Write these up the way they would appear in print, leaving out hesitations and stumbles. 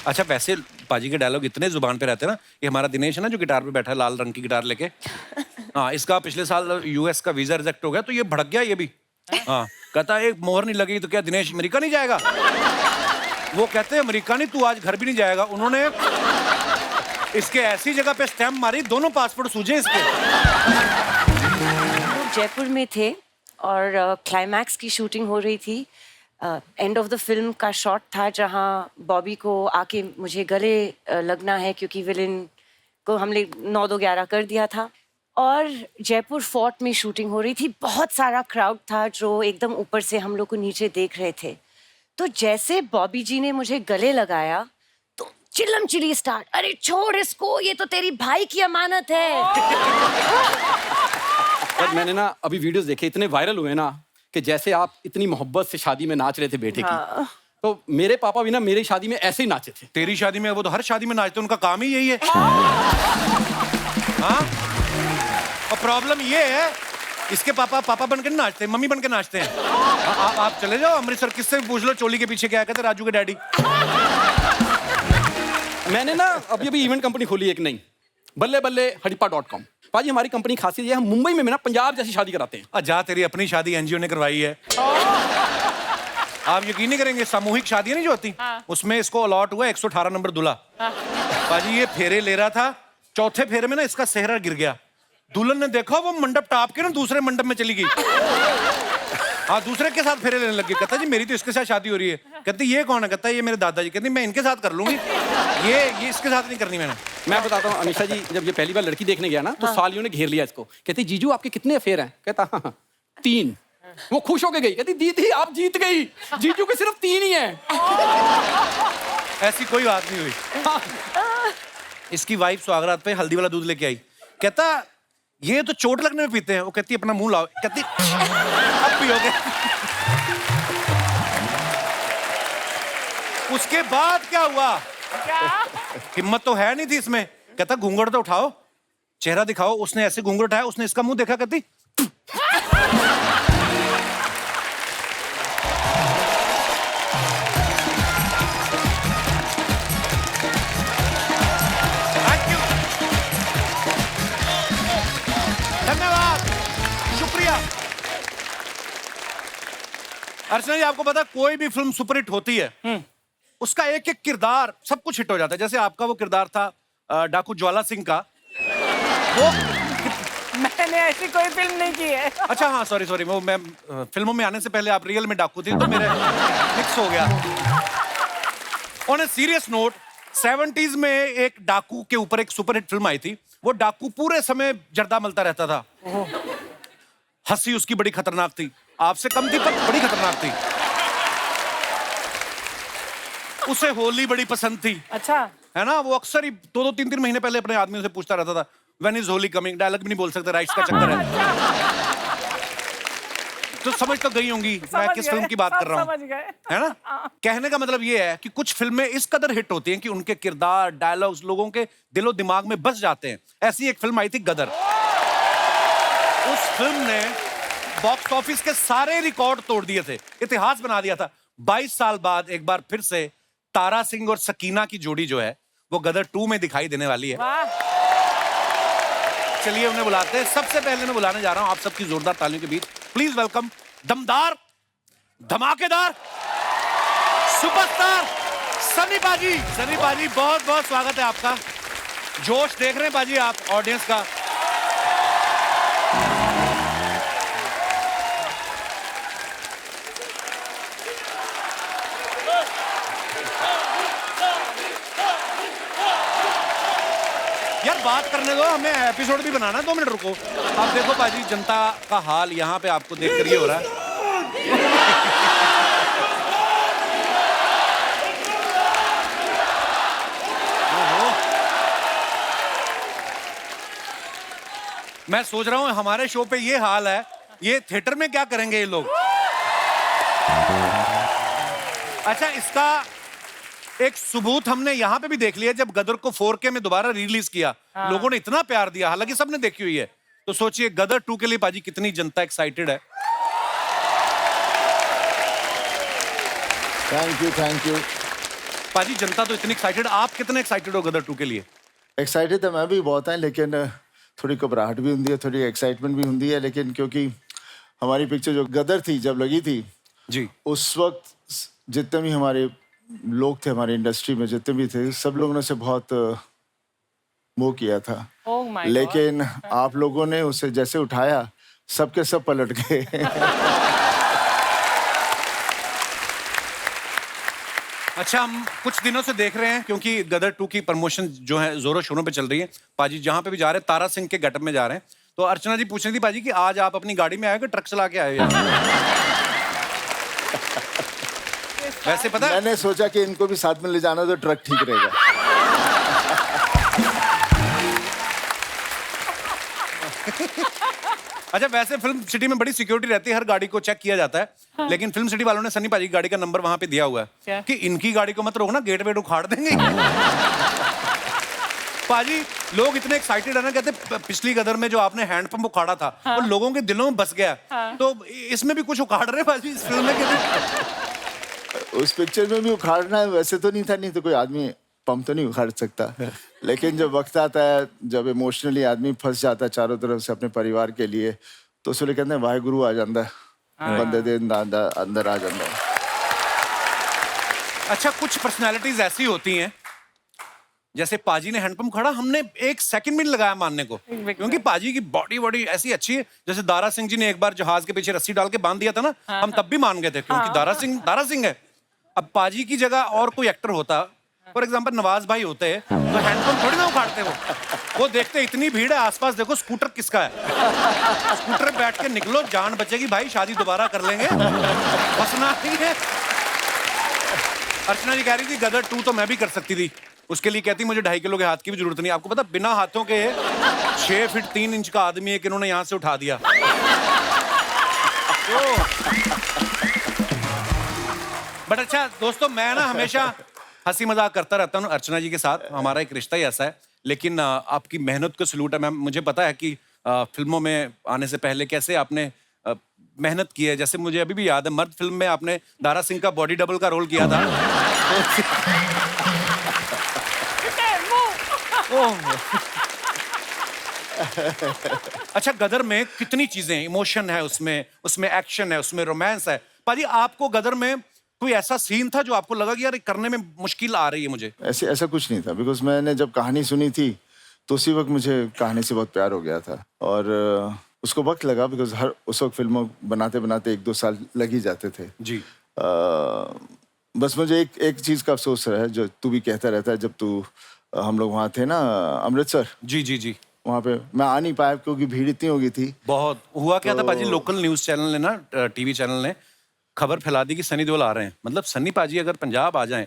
अच्छा वैसे पाजी के डायलॉग इतने जुबान पे रहते हैं ना, ये हमारा दिनेश है ना जो गिटार पे बैठा है लाल रंग की गिटार लेके। हाँ, इसका पिछले साल यूएस का वीजा रिजेक्ट हो गया तो ये भड़क गया ये भी। हाँ, कहता है एक मोहर नहीं लगी तो क्या दिनेश अमेरिका नहीं जाएगा? वो कहते हैं अमेरिका नहीं, तू आज घर भी नहीं जाएगा। उन्होंने इसके ऐसी जगह पे स्टैम्प मारी, दोनों पासपोर्ट सूझे इसके। जयपुर में थे और क्लाइमैक्स की शूटिंग हो रही थी। एंड ऑफ द फिल्म का शॉट था जहां बॉबी को आके मुझे गले लगना है क्योंकि विलेन को हमने 9-2-11 कर दिया था। और जयपुर फोर्ट में शूटिंग हो रही थी, बहुत सारा क्राउड था जो एकदम ऊपर से हम लोग को नीचे देख रहे थे। तो जैसे बॉबी जी ने मुझे गले लगाया तो चिल्लम चिल्ली स्टार्ट, अरे छोड़ इसको, ये तो तेरी भाई की अमानत है। पर मैंने ना अभी वीडियोस देखे, इतने वायरल हुए ना कि जैसे आप इतनी मोहब्बत से शादी में नाच रहे थे बेटे की, तो मेरे पापा भी ना मेरी शादी में ऐसे ही नाचे थे। तेरी शादी में? वो तो हर शादी में नाचते, उनका काम ही यही है। हाँ, और प्रॉब्लम ये है इसके पापा पापा बन के नाचते हैं, मम्मी बन के नाचते हैं। आप चले जाओ अमृतसर, किससे भी पूछ लो चोली के पीछे क्या कहते, राजू के डैडी। मैंने ना अभी अभी इवेंट कंपनी खोली एक नई, बल्ले बल्ले हड़प्पा.com। पाजी हमारी कंपनी खासियत ये है, हम मुंबई में ना पंजाब जैसी शादी कराते हैं। जा, तेरी अपनी शादी एनजीओ ने करवाई है। आप यकीन नहीं करेंगे, सामूहिक शादियां नहीं जो होती, उसमें इसको अलॉट हुआ 118 नंबर दूल्हा। पाजी ये फेरे ले रहा था, चौथे फेरे में ना इसका सेहरा गिर गया। दुल्हन ने देखा, वो मंडप टाप के ना दूसरे मंडप में चली गई। हाँ, दूसरे के साथ फेरे लेने लगी। कहता जी मेरी तो इसके साथ शादी हो रही है। कहती ये कौन है? कहता ये मेरे दादाजी। कहती मैं इनके साथ कर लूंगी, ये इसके साथ नहीं करनी मैंने। मैं बताता हूँ अनिशा जी, जब ये पहली बार लड़की देखने गया ना तो सालियों ने घेर लिया इसको। कहती जीजू आपके कितने अफेयर हैं? कहता हाँ 3। वो खुश होके गई, कहती दीदी आप जीत गई, जीजू के सिर्फ 3 ही हैं। ऐसी कोई बात नहीं हुई। इसकी वाइफ सुहागरात पे हल्दी वाला दूध लेके आई। कहता ये तो चोट लगने में पीते हैं। वो कहती अपना मुंह लाओ। कहती अब पियोगे। उसके बाद क्या हुआ? हिम्मत तो है नहीं थी इसमें। कहता घूंघट तो उठाओ, चेहरा दिखाओ। उसने ऐसे घूंघट उठाया, उसने इसका मुंह देखा। कहती अर्चना जी, आपको पता कोई भी फिल्म सुपरहिट होती है, उसका एक एक किरदार सब कुछ हिट हो जाता है। जैसे आपका वो किरदार था डाकू ज्वाला सिंह का, वो मैंने ऐसी कोई फिल्म नहीं की है। अच्छा हाँ, सॉरी वो मैं फिल्मों में आने से पहले आप रियल में डाकू थी तो मेरे मिक्स हो गया। On a serious note, 70s में एक डाकू के ऊपर एक सुपरहिट फिल्म आई थी। वो डाकू पूरे समय जर्दा मलता रहता था। हंसी उसकी बड़ी खतरनाक थी, आपसे कम थी पर बड़ी खतरनाक थी। उसे होली बड़ी पसंद थी। अच्छा है ना, वो अक्सर ही 2-3 महीने पहले अपने आदमियों से पूछता रहता था when is Holi coming. Dialogue भी नहीं बोल सकते, राइट्स का चक्कर है। तो समझ तो गई होंगी मैं किस फिल्म की बात कर रहा हूँ, है ना। कहने का मतलब ये है कि कुछ फिल्में इस कदर हिट होती हैं कि उनके किरदार डायलॉग्स लोगों के दिलो दिमाग में बस जाते हैं। ऐसी एक फिल्म आई थी गदर। उस फिल्म ने बॉक्स ऑफिस के सारे रिकॉर्ड तोड़ दिए थे, इतिहास बना दिया था। 22 साल बाद एक बार फिर से तारा सिंह और सकीना की जोड़ी जो है वो गदर 2 में दिखाई देने वाली है। चलिए उन्हें बुलाते हैं। सबसे पहले मैं बुलाने जा रहा हूं आप सबकी जोरदार तालियों के बीच, प्लीज वेलकम दमदार, धमाकेदार, सुपरस्टार सनी पाजी। सनी पाजी, बहुत बहुत स्वागत है आपका। जोश देख रहे हैं पाजी आप ऑडियंस का। यार बात करने दो, हमें एपिसोड भी बनाना है। 2 मिनट रुको। अब देखो पाजी, जनता का हाल यहाँ पे आपको देखकर ये हो रहा है। मैं सोच रहा हूँ हमारे शो पे ये हाल है, ये थिएटर में क्या करेंगे ये लोग। अच्छा, इसका एक सबूत हमने यहाँ पे भी देख लिया जब गदर को 4K में दोबारा रिलीज किया। लोगों ने इतना प्यार दिया, हालांकि सबने देखी हुई है। तो सोचिए गदर 2 के लिए पाजी कितनी जनता एक्साइटेड है। Thank you. पाजी जनता तो इतनी एक्साइटेड, आप कितने एक्साइटेड हो गदर 2 के लिए? एक्साइटेड तो मैं भी बहुत है, लेकिन थोड़ी घबराहट भी होती है, थोड़ी एक्साइटमेंट भी होती है, लेकिन क्योंकि हमारी पिक्चर जो गदर थी जब लगी थी जी, उस वक्त जितने भी हमारे लोग थे हमारी इंडस्ट्री में, जितने भी थे, सब लोगों ने उसे बहुत वो किया था। Oh my God. लेकिन आप लोगों ने उसे जैसे उठाया, सबके सब पलट गए। अच्छा, हम कुछ दिनों से देख रहे हैं क्योंकि गदर 2 की प्रमोशन जो है जोरों शोरों पे चल रही है। पाजी जहां पे भी जा रहे हैं, तारा सिंह के गेटअप में जा रहे हैं। तो अर्चना जी पूछ रही थी पाजी कि आज आप अपनी गाड़ी में आए कि ट्रक चला के आए हो? वैसे पता है, मैंने सोचा कि इनको भी साथ में ले जाना तो ट्रक ठीक रहेगा। अच्छा वैसे फिल्म सिटी में बड़ी सिक्योरिटी रहती है, हर गाड़ी को चेक किया जाता है। लेकिन फिल्म सिटी वालों ने सनी पाजी की गाड़ी का नंबर वहां पे दिया हुआ है क्या? कि इनकी गाड़ी को मत रोकना, गेट वेट उखाड़ देंगे। पाजी लोग इतने एक्साइटेड है ना, कहते पिछली गदर में जो आपने हैंडपंप उखाड़ा था वो लोगों के दिलों में बस गया। तो इसमें भी कुछ उखाड़ रहे हैं पाजी इस फिल्म में? कहते उस पिक्चर में भी उखाड़ना है, वैसे तो नहीं था, नहीं तो कोई आदमी पंप तो नहीं उखाड़ सकता। लेकिन जब वक्त आता है, जब इमोशनली आदमी फंस जाता है चारों तरफ से अपने परिवार के लिए, तो उसको कहते हैं वाहेगुरु आ जाता है, बंदे दे अंदर आ जाता है। अच्छा, कुछ पर्सनालिटीज ऐसी होती हैं, जैसे पाजी ने हैंडपंप खड़ा, हमने 1 सेकंड भी नहीं लगाया मानने को, क्योंकि पाजी की बॉडी ऐसी अच्छी है। जैसे दारा सिंह जी ने एक बार जहाज के पीछे रस्सी डाल के बांध दिया था ना, हम तब भी मान गए थे क्योंकि दारा सिंह है। अब पाजी की जगह और कोई एक्टर होता, फॉर एग्जाम्पल नवाज भाई होते, तो हैंडपंप थोड़ी ना उखाड़ते वो देखते इतनी भीड़ है आसपास, देखो स्कूटर किसका है, स्कूटर पे बैठ के निकलो, जान बचेगी भाई, शादी दोबारा कर लेंगे, फंसना नहीं है। अर्चना जी कह रही थी गदर 2 तो मैं भी कर सकती थी, उसके लिए कहती मुझे 2.5 किलो के हाथ की भी जरूरत नहीं। आपको पता, बिना हाथों के 6 फीट 3 इंच का आदमी है कि इन्होंने यहां से उठा दिया। बट अच्छा दोस्तों, मैं ना हमेशा हंसी मजाक करता रहता हूँ अर्चना जी के साथ, हमारा एक रिश्ता ही ऐसा है। लेकिन आपकी मेहनत को सलूट है मैम। मुझे पता है कि फिल्मों में आने से पहले कैसे आपने मेहनत की है। जैसे मुझे अभी भी याद है, मर्द फिल्म में आपने दारा सिंह का बॉडी डबल का रोल किया था। अच्छा, गदर में कितनी चीजें, इमोशन है उसमें एक्शन है, उसमें रोमांस है। पाजी आपको गदर में कोई ऐसा सीन था जो आपको लगा कि यार करने में मुश्किल आ रही है मुझे? ऐसा कुछ नहीं था, बिकॉज मैंने जब कहानी सुनी थी तो उसी वक्त मुझे कहानी से बहुत प्यार हो गया था, और उसको वक्त लगा, बिकॉज हर उस वक्त फिल्मों बनाते बनाते 1-2 साल लग ही जाते थे जी। बस मुझे एक चीज का अफसोस है, जो तू भी कहता रहता है, जब तू हम लोग वहाँ थे ना अमृतसर, जी वहाँ पे मैं आ नहीं पाया क्योंकि भीड़ इतनी हो गई थी। बहुत हुआ क्या था पाजी, लोकल न्यूज चैनल ने ना, टीवी चैनल ने खबर फैला दी कि सनी देओल आ रहे हैं। मतलब सनी पाजी अगर पंजाब आ जाएं,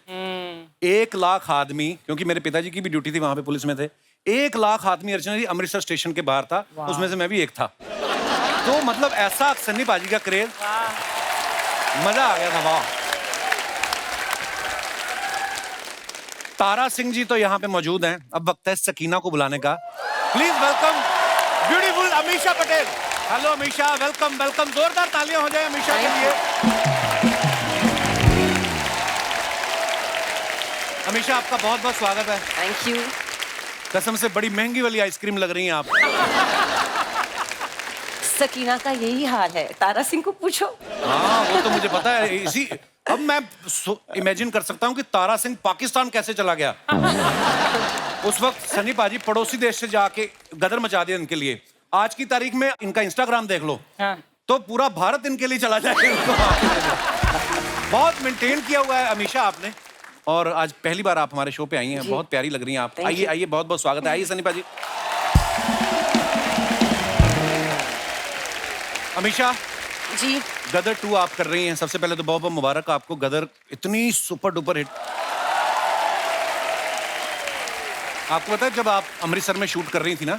1 लाख आदमी, क्योंकि मेरे पिताजी की भी ड्यूटी थी वहां पे, पुलिस में थे, 1 लाख आदमी अर्चना जी अमृतसर स्टेशन के बाहर था, उसमें से मैं भी एक था। तो मतलब ऐसा सन्नी पाजी का क्रेज, मजा आ गया था। वाह। तारा सिंह जी तो यहाँ पे मौजूद हैं, अब वक्त है सकीना को बुलाने का। Please welcome beautiful Amisha Patel. Hello Amisha, welcome welcome, जोरदार तालियां हो जाए अमीषा के लिए। अमीषा आपका बहुत बहुत स्वागत है। Thank you. कसम से बड़ी महंगी वाली आइसक्रीम लग रही हैं आप। सकीना का यही हाल है, तारा सिंह को पूछो। हाँ वो तो मुझे पता है। इसी अब मैं इमेजिन कर सकता हूँ कि तारा सिंह पाकिस्तान कैसे चला गया। उस वक्त सनी पाजी पड़ोसी देश से जाके गदर मचा दिया इनके लिए। आज की तारीख में इनका इंस्टाग्राम देख लो, हाँ। तो पूरा भारत इनके लिए चला जाएगा। बहुत मेंटेन किया हुआ है अमीषा आपने, और आज पहली बार आप हमारे शो पे आई हैं, बहुत प्यारी लग रही हैं आप। आइए आइए, बहुत बहुत स्वागत है। आइए सनी पाजी। अमीषा जी, गदर 2 आप कर रही हैं। सबसे पहले तो बहुत बहुत मुबारक आपको, गदर इतनी सुपर डुपर हिट। आपको पता है जब आप अमृतसर में शूट कर रही थी ना,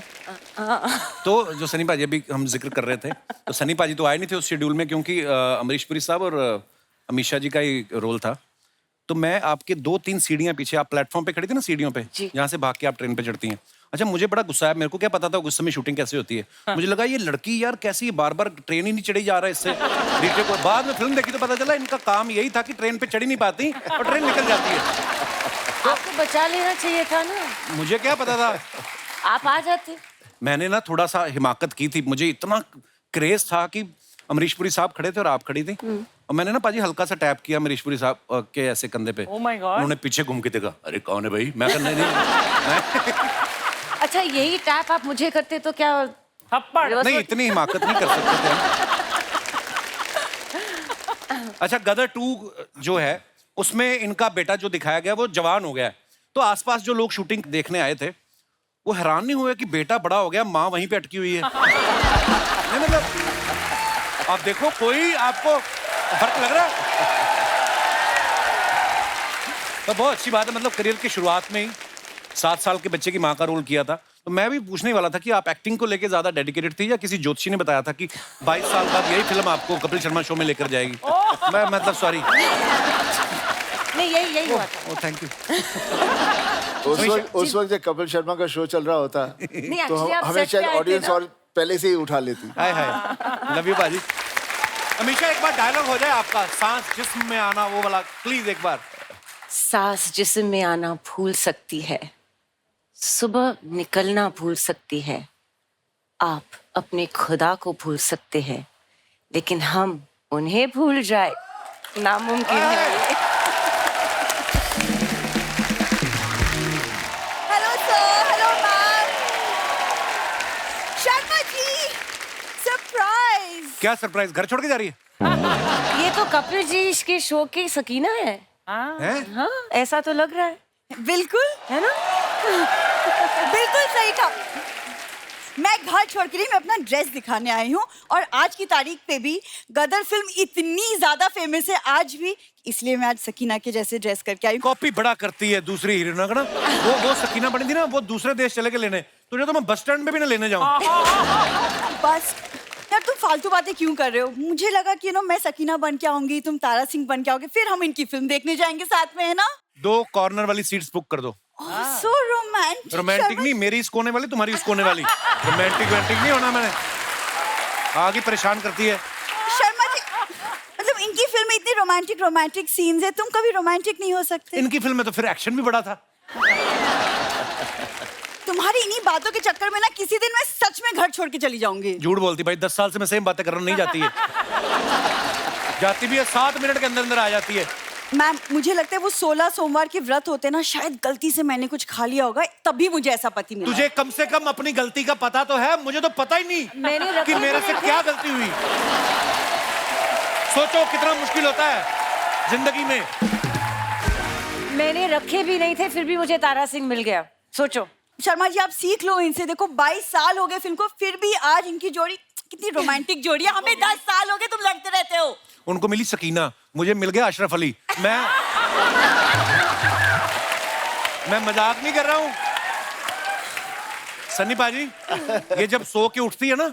तो जो सनी पाजी अभी हम जिक्र कर रहे थे, तो सनी पाजी तो आए नहीं थे उस शेड्यूल में, क्योंकि अमरीश पुरी साहब और अमीषा जी का ही रोल था। तो मैं आपके 2-3 सीढ़ियां पीछे, आप प्लेटफॉर्म पे खड़ी थी ना सीढ़ियों पे, जहाँ से भाग के आप ट्रेन पे चढ़ती हैं, अच्छा मुझे बड़ा गुस्सा है, मेरे को क्या पता था गुस्से में शूटिंग कैसे होती है। मुझे लगा ये लड़की यार कैसी बार बार ट्रेन ही नहीं चढ़ी जा रहा है इससे। रीटे को बाद में फिल्म देखी तो पता चला इनका काम यही था कि ट्रेन पे चढ़ी नहीं पाती और ट्रेन निकल जाती है। आपको बचा लेना चाहिए था ना, मुझे क्या पता था। आप आ जाते। मैंने ना थोड़ा सा हिमाकत की थी, मुझे इतना क्रेज था कि अमरीश पुरी साहब खड़े थे और आप खड़ी थी और मैंने ना पाजी हल्का सा टैप किया अमरीश पुरी साहब के ऐसे कंधे पे। Oh my God. उन्होंने पीछे घूम के देखा, अरे कौन है भाई? मैं कहना नहीं अच्छा यही टैप आप मुझे करते तो क्या? थप्पड़। नहीं इतनी हिमाकत नहीं कर सकते थे हम। अच्छा गदर 2 जो है उसमें इनका बेटा जो दिखाया गया वो जवान हो गया है, तो आसपास जो लोग शूटिंग देखने आए थे वो हैरान नहीं हुए कि बेटा बड़ा हो गया, माँ वहीं पे अटकी हुई है। नहीं मतलब आप देखो कोई आपको फर्क लग रहा है? तो बहुत अच्छी बात है, मतलब करियर की शुरुआत में ही 7 साल के बच्चे की माँ का रोल किया था। तो मैं भी पूछने वाला था कि आप एक्टिंग को लेके ज्यादा डेडिकेटेड थी या किसी ज्योतिषी ने बताया था कि 22 साल बाद यही फिल्म आपको कपिल शर्मा शो में लेकर जाएगी? मैं मतलब सॉरी। नहीं यही हुआ था। Thank you. उस वक्त जब कपिल शर्मा का शो चल रहा होता नहीं तो एक्चुअली आप हमें सेट पे शायद आए थे ऑडियंस ना। और पहले से ही उठा लेती। हाय हाय लव यू बाजी। हमेशा एक बार डायलॉग हो जाए आपका, सांस जिस्म में आना वो वाला, प्लीज एक बार। सांस जिस्म में आना भूल सकती है, सुबह निकलना भूल सकती है, आप अपने खुदा को भूल सकते हैं, लेकिन हम उन्हें भूल जाए नामुमकिन है। Hello sir, hello ma'am. Sharma ji, surprise. क्या सरप्राइज, घर छोड़ के जा रही है? ये तो कपिल जी के शो की सकीना है। हैं? हाँ ऐसा तो लग रहा है बिल्कुल है ना? बिल्कुल सही कहा। मैं घर छोड़ के नहीं, मैं अपना ड्रेस दिखाने आई हूँ और आज की तारीख पे भी गदर फिल्म इतनी ज्यादा फेमस है आज भी, इसलिए मैं आज सकीना के जैसे ड्रेस करके आई हूँ। कॉपी बड़ा करती है दूसरी हीरोइनों का ना। वो सकीना बनी थी ना, वो दूसरे देश चले के लेने, तुझे तो मैं बस स्टैंड में भी ना लेने जाऊं। बस यार तुम फालतू बातें क्यों कर रहे हो? मुझे लगा कि मैं सकीना बन के आऊंगी, तुम तारा सिंह बन के आओगे, फिर हम इनकी फिल्म देखने जाएंगे साथ में, है ना? 2 कॉर्नर वाली सीट्स बुक कर दो। So romantic. रोमांटिक नहीं, मेरी इस कोने वाली, तुम्हारी उस कोने वाली। रोमांटिक नहीं होना मैंने, आगे परेशान करती है। शर्मा जी, मतलब इनकी फिल्म में इतनी रोमांटिक सीन्स है, तुम कभी रोमांटिक नहीं हो सकते? इनकी फिल्म में तो फिर एक्शन भी बड़ा था। तुम्हारी इन्हीं बातों के चक्कर में ना किसी दिन मैं सच में घर छोड़ के चली जाऊंगी। झूठ बोलती भाई, 10 साल से मैं सेम बातें कर रहा हूं, नहीं जाती है। जाती भी है 7 मिनट के अंदर अंदर आ जाती है। मैम मुझे लगता है वो 16 सोमवार के व्रत होते ना, शायद गलती से मैंने कुछ खा लिया होगा, तभी मुझे ऐसा पति मिला। तुझे कम से कम अपनी गलती का पता तो है, मुझे तो पता ही नहीं मैंने कि रखे मेरे से भी क्या गलती हुई। सोचो कितना मुश्किल होता है जिंदगी में। मैंने रखे भी नहीं थे फिर भी मुझे तारा सिंह मिल गया, सोचो। शर्मा जी आप सीख लो इनसे, देखो 22 साल हो गए फिल्म को, फिर भी आज इनकी जोड़ी कितनी रोमांटिक जोड़ी है। हमें 10 साल हो गए तुम लड़ते रहते हो। उनको मिली सकीना, मुझे मिल गया अशरफ अली। मैं मजाक नहीं कर रहा हूं सन्नी पाजी। ये जब सो के उठती है ना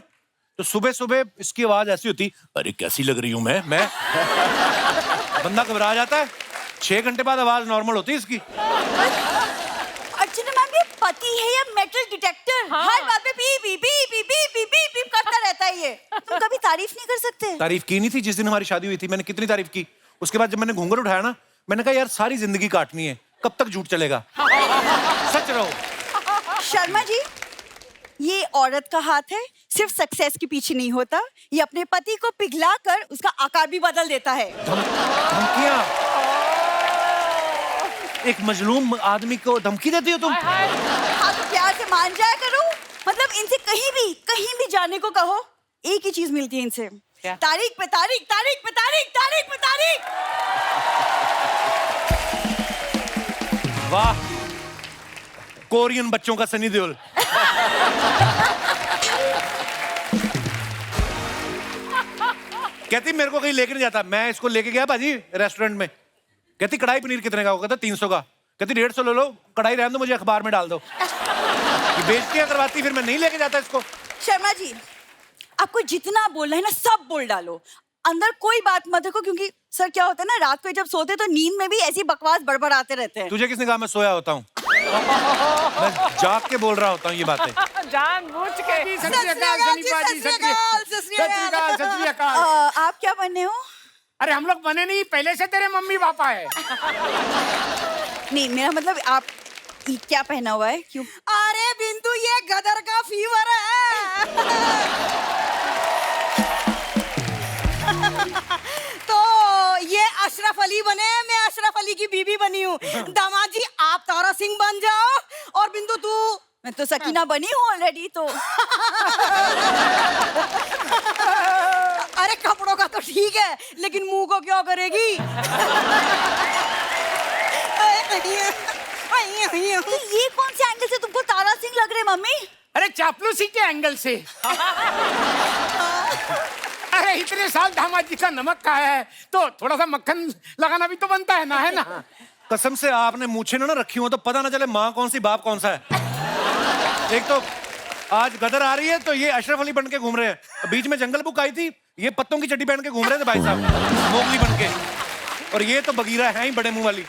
तो सुबह सुबह इसकी आवाज ऐसी होती, अरे कैसी लग रही हूं मैं। बंदा घबरा जाता है, 6 घंटे बाद आवाज नॉर्मल होती है इसकी। अर्चना मैम ये पति है या मेटल डिटेक्टर? हर बात में P P P P P P P P करता रहता है ये। तुम कभी तारीफ नहीं कर सकते? तारीफ की नहीं थी जिस दिन हमारी शादी हुई थी, मैंने कितनी तारीफ की। उसके बाद जब मैंने घूंघट उठाया ना, मैंने कहा यार सारी जिंदगी काटनी है, कब तक झूठ चलेगा। सच रहो। शर्मा जी ये औरत का हाथ है, सिर्फ सक्सेस के पीछे नहीं होता, ये अपने पति को पिघलाकर उसका आकार भी बदल देता है। धमकियां, एक मजलूम आदमी को धमकी देती हो तुम? हाँ तो प्यार से मान जाया करो, मतलब इनसे कहीं भी जाने को कहो, एक ही चीज मिलती है इनसे, तारीख पे तारीख, तारीख पे तारीख, तारीख पे तारीख। वाह, कोरियन बच्चों का सनी देओल। कहती मेरे को कहीं लेके नहीं जाता, मैं इसको लेके गया भाजी रेस्टोरेंट में, कहती कढ़ाई पनीर कितने का होगा? कहता 300 का। कहती 150 ले लो, कढ़ाई रहने दो, मुझे अखबार में डाल दो। ये बेइज्जतियां करवाती, फिर मैं नहीं लेके जाता इसको। शर्मा जी आपको जितना बोलना है ना सब बोल डालो, अंदर कोई बात मत रखो, क्योंकि सर क्या होता है ना, रात को जब सोते तो नींद में भी ऐसी बकवास बड़बड़ाते रहते हैं। तुझे किसने कहा मैं सोया होता हूँ? मैं जाग के बोल रहा होता हूँ ये बातें। जानबूझ के। सत श्री अकाल जी, सत श्री अकाल, सत श्री अकाल। सत श्री अकाल। आप क्या बने हो? अरे हम लोग बने नहीं, पहले से तेरे मम्मी पापा है। नहीं, मेरा मतलब आप ये क्या पहना हुआ है? क्यों? अरे बिंदु, ये गदर का फीवर है। तो ये अशरफ अली बने, मैं अशरफ अली की बीबी बनी हूँ। दामाद जी आप तारा सिंह बन जाओ, और बिंदु तू, मैं तो सकीना बनी हूँ ऑलरेडी तो। अरे कपड़ों का तो ठीक है, लेकिन मुंह को क्या करेगी? तो ये कौन से एंगल से तुमको तारा सिंह लग रहे मम्मी? अरे चापलूसी के एंगल से। अरे इतने साल दामाद जी का नमक खाया है, तो थोड़ा सा मक्खन लगाना भी तो बनता है ना, है ना? कसम से आपने मूछें ना रखी हो तो पता ना चले माँ कौन सी बाप कौन सा है। एक तो आज गदर आ रही है तो ये अशरफ अली बन के घूम रहे हैं, बीच में जंगल बुक आई थी, ये पत्तों की चड्डी पहन के घूम रहे थे भाई साहब मोगली बन के, और ये तो बगीरा है ही बड़े मुंह वाली।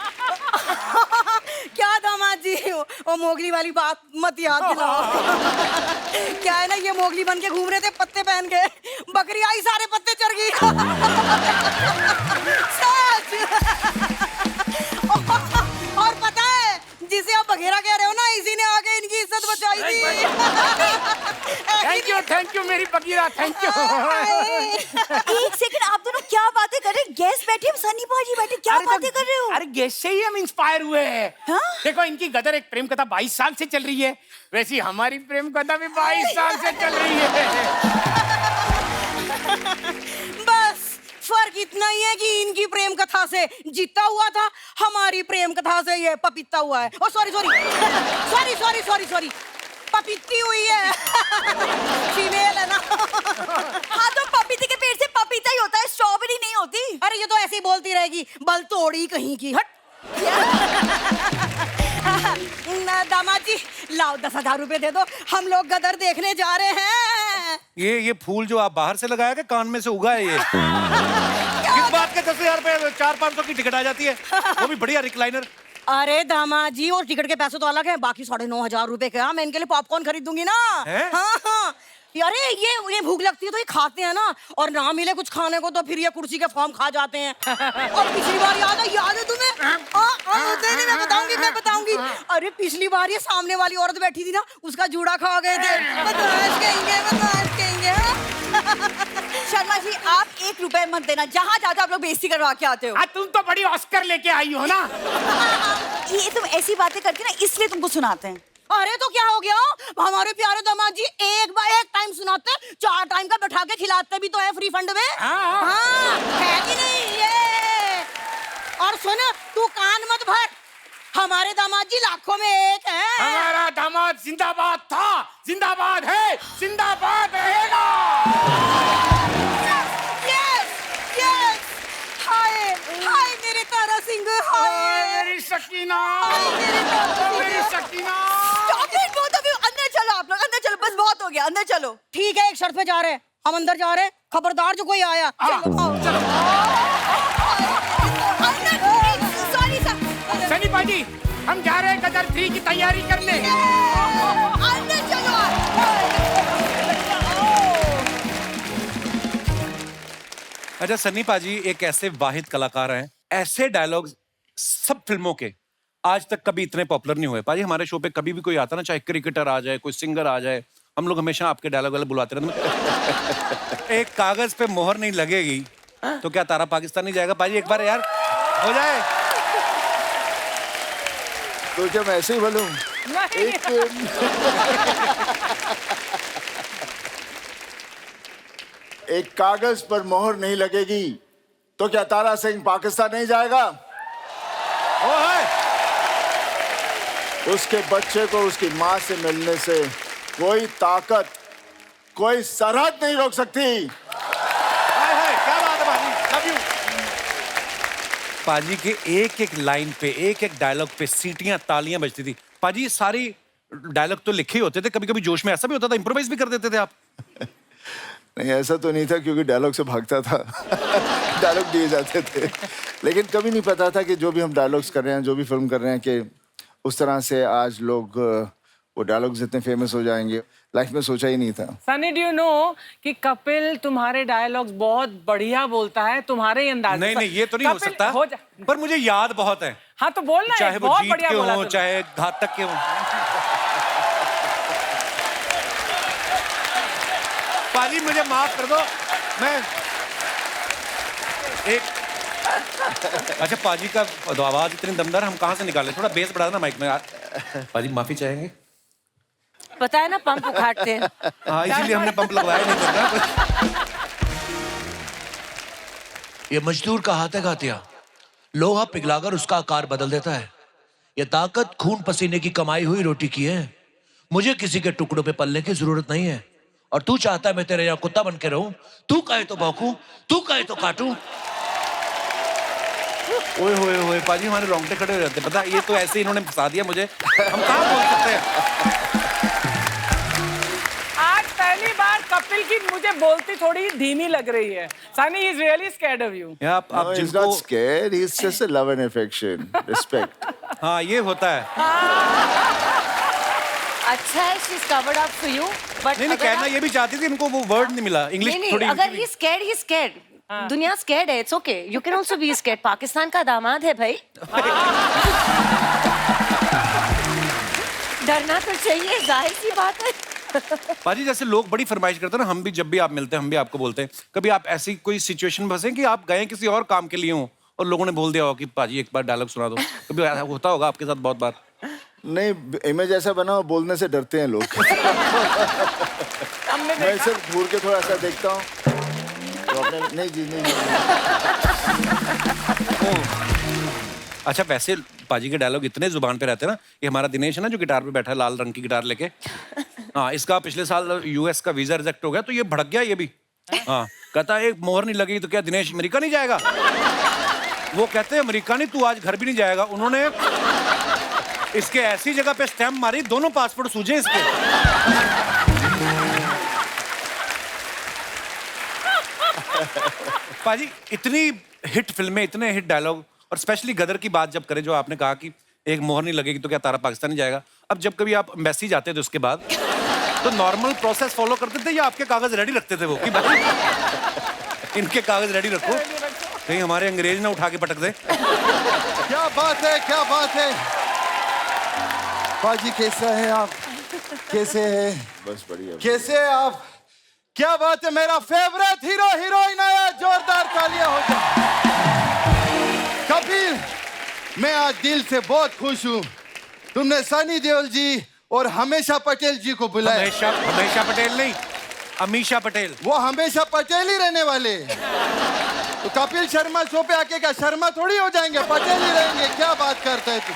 क्या दामाद जी, वो मोगली वाली बात मत याद दिलाओ। क्या है ना, ये मोगली बन के घूम रहे थे पत्ते पहन के, बकरी आई सारे पत्ते चढ़ गई। सच। और पता है, जिसे आप बघेरा कह रहे हो ना, इसी ने आके इनकी इज्जत बचाई थी। थैंक यू मेरी बगीरा, थैंक यू। एक सेकंड, आप दोनों क्या बातें कर रहे हैं? गेस्ट बैठे, सनी भाजी बैठे, क्या बातें कर रहे हो? अरे गेस्ट से ही हम इंस्पायर हुए हैं। हाँ? देखो इनकी गदर एक प्रेम कथा 22 साल से चल रही है, वैसी हमारी प्रेम कथा भी 22 साल से चल रही है। बस फर्क इतना ही है कि इनकी प्रेम कथा से जीता हुआ था, हमारी प्रेम कथा से ये पपीता हुआ है। Oh sorry sorry sorry sorry sorry, पपीती हुई है। फीमेल है ना। हाँ तो पपीते के पेड़ से पपीता ही होता है, स्ट्रॉबेरी नहीं होती। अरे ये तो ऐसे ही बोलती रहेगी, बल तोड़ी कहीं की। हट। दामाद जी लाओ 10,000 रुपए दे दो, हम लोग गदर देखने जा रहे हैं। ये फूल जो आप बाहर से लगाया, कान में से उगा है ये? किस बात के 10,000 रुपए? 400-500 की टिकट आ जाती है, वो भी बढ़िया रिक्लाइनर। अरे दामाद जी, और टिकट के पैसे तो अलग हैं, बाकी 9,500 रुपए के। मैं इनके लिए पॉपकॉर्न खरीद दूंगी ना। हाँ हाँ, अरे ये भूख लगती है तो ये खाते हैं ना, और ना मिले कुछ खाने को तो फिर ये कुर्सी के फॉर्म खा जाते हैं। और पिछली बार याद है तुम्हें? मैं बताऊंगी। अरे पिछली बार ये सामने वाली औरत बैठी थी ना, उसका जूड़ा खा गए थे। बदमाश कहेंगे। शर्मा जी आप 1 रुपए मत देना, जहाँ जाते आप लोग बेइज्जती करवा के आते हो। तुम तो बड़ी ऑस्कर लेके आई हो ना। ये तुम ऐसी बातें करके ना, इसलिए तुमको सुनाते हैं। अरे तो क्या हो गया, हमारे प्यारे दामाद जी एक टाइम सुनाते, 4 टाइम का बैठा के खिलाते भी तो है फ्री फंड में। हाँ, है कि नहीं ये? और सुन, तू कान मत भर, हमारे दामाद जी लाखों में एक है। हमारा दामाद जिंदाबाद था, जिंदाबाद है, जिंदाबाद रहेगा। हाय मेरे तारा सिंह, हाय मेरी सकीना, मेरी सकीना। अंदर चलो, आप लोग अंदर चलो, बस बहुत हो गया, अंदर चलो। ठीक है, एक शर्त पे जा रहे हैं हम, अंदर जा रहे हैं, खबरदार जो कोई आया। Sorry sir. सनी पाजी, हम जा रहे हैं गदर 3 की तैयारी करने। अंदर चलो। अच्छा सन्नी पाजी एक ऐसे वाहिद कलाकार हैं, ऐसे डायलॉग सब फिल्मों के आज तक कभी इतने पॉपुलर नहीं हुए। पाजी हमारे शो पे कभी भी कोई आता ना, चाहे क्रिकेटर आ जाए, कोई सिंगर आ जाए, हम लोग हमेशा आपके डायलॉग वाले बुलाते रहते। एक कागज पे मोहर नहीं लगेगी तो क्या तारा पाकिस्तान नहीं जाएगा? पाजी एक बार यार हो जाए तो क्या मैं ऐसे ही बोलूं? एक कागज पर मोहर नहीं लगेगी तो क्या तारा सिंह पाकिस्तान नहीं जाएगा? ओ है। उसके बच्चे को उसकी माँ से मिलने से कोई ताकत, कोई सरहद नहीं रोक सकती। क्या बात है पाजी, लव यू। पाजी के एक लाइन पे, एक डायलॉग पे सीटियां, तालियां बजती थी। पाजी सारी डायलॉग तो लिखे होते थे, कभी कभी जोश में ऐसा भी होता था, इंप्रोवाइज भी कर देते थे आप? नहीं ऐसा तो नहीं था, क्योंकि डायलॉग से भागता था। डायलॉग दिए जाते थे, लेकिन कभी नहीं पता था कि जो भी हम डायलॉग्स कर रहे हैं, जो भी फिल्म कर रहे हैं, कि उस तरह से आज लोग वो डायलॉग्स इतने फेमस हो जाएंगे, लाइफ में सोचा ही नहीं था। सनी डू यू नो कि कपिल तुम्हारे डायलॉग्स बहुत बढ़िया बोलता है तुम्हारे ही अंदाज नहीं नहीं, ये तो नहीं हो कपिल, सकता, पर मुझे याद बहुत है। हाँ तो बोलना है, चाहे वो बहुत जीत बढ़िया के बोला हो तुमने। चाहे घातक के हो। पाजी मुझे माफ कर दो, मैं एक अच्छा पाजी का आवाज इतनी दमदार हम कहाँ से निकाले? थोड़ा बेस बढ़ा देना माइक में यार। पाजी माफी चाहेंगे? पता है ना पंप उखाड़ते हैं। हाँ इसीलिए हमने पंप लगवाया नहीं करना। ये मजदूर का हाथ है घातिया, लोहा पिघलाकर उसका आकार बदल देता है। ये ताकत खून पसीने की कमाई हुई रोटी की है। मुझे किसी के टुकड़ों पे पलने की जरूरत नहीं है। और तू चाहता है मैं तेरे यहाँ कुत्ता बन के रहूं? तू कहे तो भौंकूं, तू कहे तो काटूं। ओए होए होए पाजी हमारे रोंगटे खड़े हो जाते हैं। पता है, ये तो ऐसे इन्होंने फंसा दिया मुझे, हम कहाँ बोल सकते हैं। आज पहली बार कपिल की मुझे बोलती थोड़ी धीमी लग रही है। Sunny is really scared of you. आप No, he's जिनको not scared. He's just a love and affection, respect. हाँ ये होता है। अच्छा है she is covered up for you, but नहीं नहीं, कहना ये भी चाहती थी, इनको वो वर्ड नहीं मिला इंग्लिश नहीं थोड़ी। नहीं, अगर ही स्कैर्ड दुनिया स्कैर्ड है, it's okay, you can also be scared. Pakistan का दामाद है भाई। डरना तो चाहिए, जाहिर सी बात है। पाजी जैसे लोग बड़ी फरमाइश करते हैं ना, हम भी जब भी आप मिलते हैं हम भी आपको बोलते हैं, कभी आप ऐसी कोई सिचुएशन फंसे कि आप गए किसी और काम के लिए हो और लोगों ने बोल दिया हो कि पाजी एक बार डायलॉग सुना दो, कभी ऐसा होता होगा आपके साथ बहुत बार? नहीं, इमेज ऐसा बना, बोलने से डरते हैं लोग। मैं सिर्फ घूर के थोड़ा सा देखता हूँ तो अपने नहीं जी नहीं, अच्छा वैसे पाजी के डायलॉग इतने जुबान पे रहते हैं ना। ये हमारा दिनेश है ना जो गिटार पे बैठा है, लाल रंग की गिटार लेके, हाँ इसका पिछले साल यूएस का वीजा रिजेक्ट हो गया तो ये भड़क गया ये भी। हाँ कहता है एक मोहर नहीं लगी तो क्या दिनेश अमेरिका नहीं जाएगा? वो कहते हैं अमेरिका नहीं, तू आज घर भी नहीं जाएगा। उन्होंने इसके ऐसी जगह पे स्टैम्प मारी, दोनों पासपोर्ट सूझे इसके। पाजी इतनी हिट फिल्में, इतने हिट डायलॉग, और स्पेशली गदर की बात जब करें, जो आपने कहा कि एक मोहर नहीं लगेगी तो क्या तारा पाकिस्तान नहीं जाएगा। अब जब कभी आप एम्बेसी जाते थे उसके बाद तो नॉर्मल प्रोसेस फॉलो करते थे या आपके कागज रेडी रखते थे वो कि भाई इनके कागज रेडी रखो कहीं हमारे अंग्रेज ना उठा के पटक दे? क्या बात है, क्या बात है। पाजी कैसा है आप? कैसे है? बस बढ़िया। कैसे है आप? क्या बात है, मेरा फेवरेट हीरो हीरोइन आया, जोरदार तालियां हो जाए। कपिल, मैं आज दिल से बहुत खुश हूँ, तुमने सनी देओल जी और हमेशा पटेल जी को बुलाया। हमेशा पटेल नहीं, अमीषा पटेल। वो हमेशा पटेल ही रहने वाले। तो कपिल शर्मा शो पे आके क्या शर्मा थोड़ी हो जाएंगे, पटेल ही रहेंगे। क्या बात करते है तू?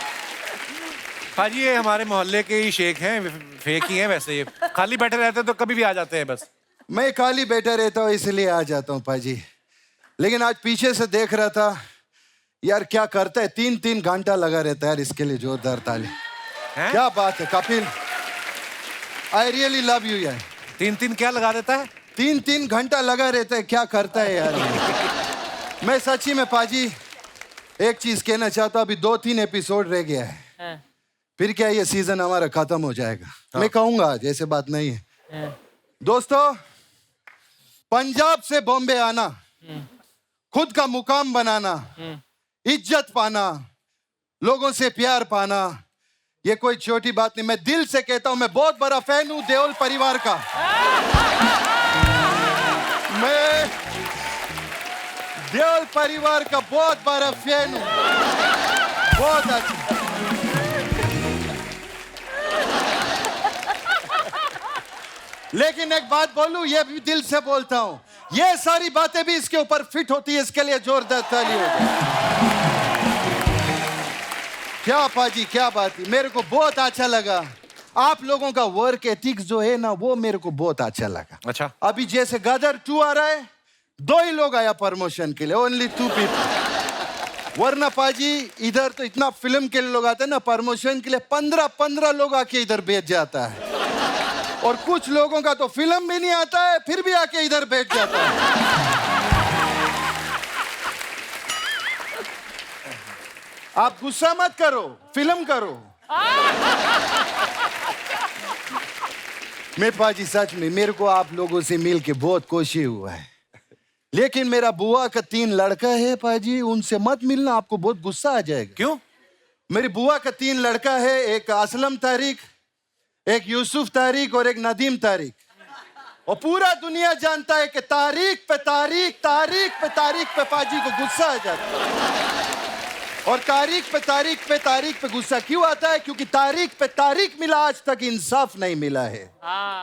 पाजी ये हमारे मोहल्ले के ही शेख हैं, फेक ही हैं वैसे। ये खाली बैठे रहते तो कभी भी आ जाते हैं बस। मैं खाली बैठा रहता हूँ इसलिए आ जाता हूँ पाजी। लेकिन आज पीछे से देख रहा था यार, क्या करता है, 3-3 घंटा लगा रहता है यार इसके लिए। जोरदार ताली। क्या बात है Kapil, I really love you यार। 3-3 क्या लगा देता है? 3-3 घंटा लगा रहता है, क्या करता है यार। मैं सच्ची में पाजी एक चीज कहना चाहता हूँ, अभी 2-3 एपिसोड रह गया है, फिर क्या ये सीजन हमारा खत्म हो जाएगा। मैं कहूंगा आज, ऐसे बात नहीं है। दोस्तों, पंजाब से बॉम्बे आना, खुद का मुकाम बनाना, इज्जत पाना, लोगों से प्यार पाना, ये कोई छोटी बात नहीं। मैं दिल से कहता हूं, मैं बहुत बड़ा फैन हूं देओल परिवार का। मैं देओल परिवार का बहुत बड़ा फैन हूं, बहुत अच्छा। लेकिन एक बात बोलूं, ये भी दिल से बोलता हूं, ये सारी बातें भी इसके ऊपर फिट होती है। इसके लिए जोरदार ताली हो जाए। क्या पाजी, क्या बात है। मेरे को बहुत अच्छा लगा आप लोगों का वर्क एथिक्स जो है ना, वो मेरे को बहुत अच्छा लगा। अच्छा, अभी जैसे गदर 2 आ रहा है, 2 ही लोग आया प्रमोशन के लिए, ओनली 2 पीपल। वरना पाजी इधर तो इतना फिल्म के लिए लोग आते हैं ना प्रमोशन के लिए, 15 लोग आके इधर बैठ जाता है। और कुछ लोगों का तो फिल्म भी नहीं आता है, फिर भी आके इधर बैठ जाता है। आप गुस्सा मत करो, फिल्म करो। मैं पाजी सच में मेरे को आप लोगों से मिल के बहुत खुशी हुआ है, लेकिन मेरा बुआ का 3 लड़का है पाजी, उनसे मत मिलना, आपको बहुत गुस्सा आ जाएगा। क्यों? मेरी बुआ का 3 लड़का है, एक असलम तारिक, एक यूसुफ तारिक और एक नदीम तारिक। और पूरा दुनिया जानता है कि तारीख पे तारीख पे पाजी को गुस्सा आ जाता है। और तारीख पे गुस्सा क्यों आता है? क्योंकि तारीख पे तारीख मिला, आज तक इंसाफ नहीं मिला है।